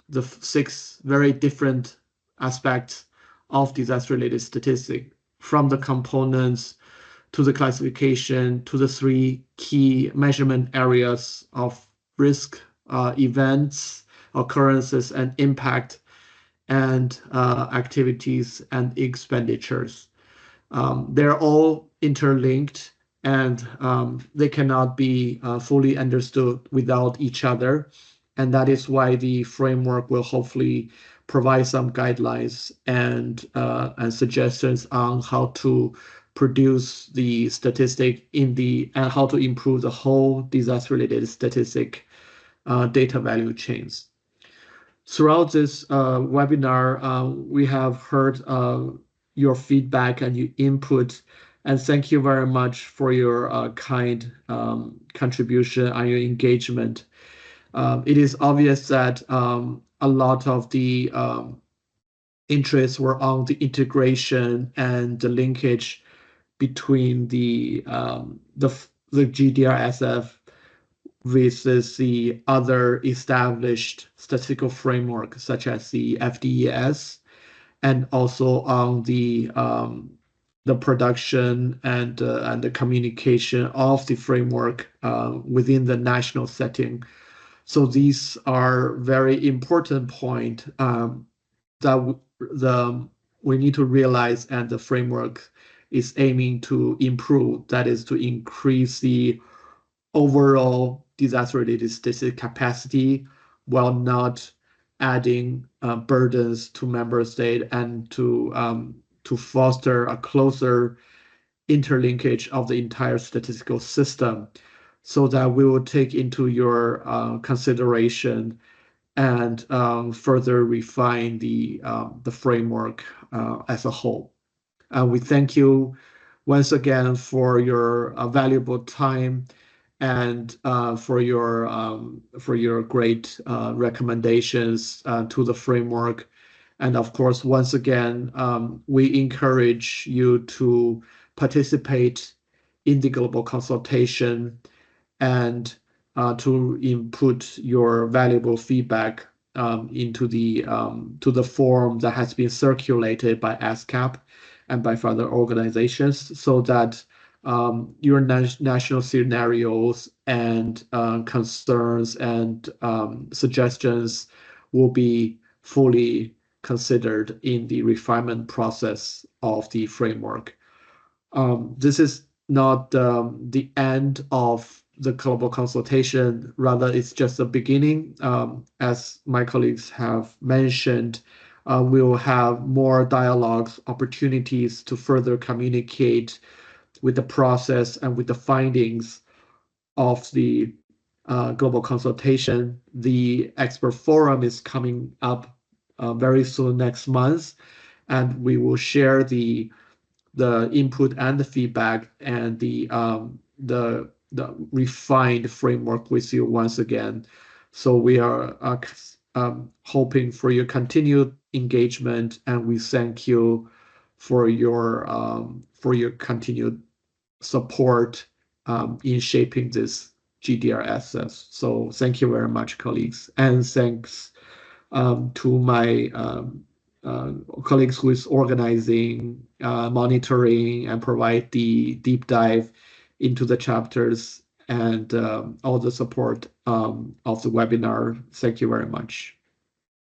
the six very different aspects of disaster-related statistics, from the components to the classification to the three key measurement areas of risk, events, occurrences, and impact, and activities and expenditures. They're all interlinked, and they cannot be fully understood without each other. And that is why the framework will hopefully provide some guidelines and suggestions on how to produce the statistic and how to improve the whole disaster-related statistic data value chains. Throughout this webinar, we have heard your feedback and your input, and thank you very much for your kind contribution and your engagement. It is obvious that a lot of the interests were on the integration and the linkage between the G-DRSF versus the other established statistical framework, such as the FDES, and also on the production and the communication of the framework within the national setting. So these are very important points that we need to realize, and the framework is aiming to improve, that is to increase the overall disaster-related statistic capacity while not adding burdens to member state, and to foster a closer interlinkage of the entire statistical system, so that we will take into your consideration and further refine the framework as a whole. We thank you once again for your valuable time and for your great recommendations to the framework. And of course, once again, we encourage you to participate in the global consultation and to input your valuable feedback into the form that has been circulated by ESCAP and by further organizations, so that your national scenarios and concerns and suggestions will be fully considered in the refinement process of the framework. This is not the end of the global consultation, rather it's just the beginning. As my colleagues have mentioned, we will have more dialogues, opportunities to further communicate with the process and with the findings of the global consultation. The expert forum is coming up very soon next month, and we will share the input and the feedback and the refined framework with you once again. So we are hoping for your continued engagement, and we thank you for your continued support in shaping this G-DRSF. So thank you very much, colleagues, and thanks to my colleagues who is organizing, monitoring, and provide the deep dive into the chapters, and all the support of the webinar. Thank you very much.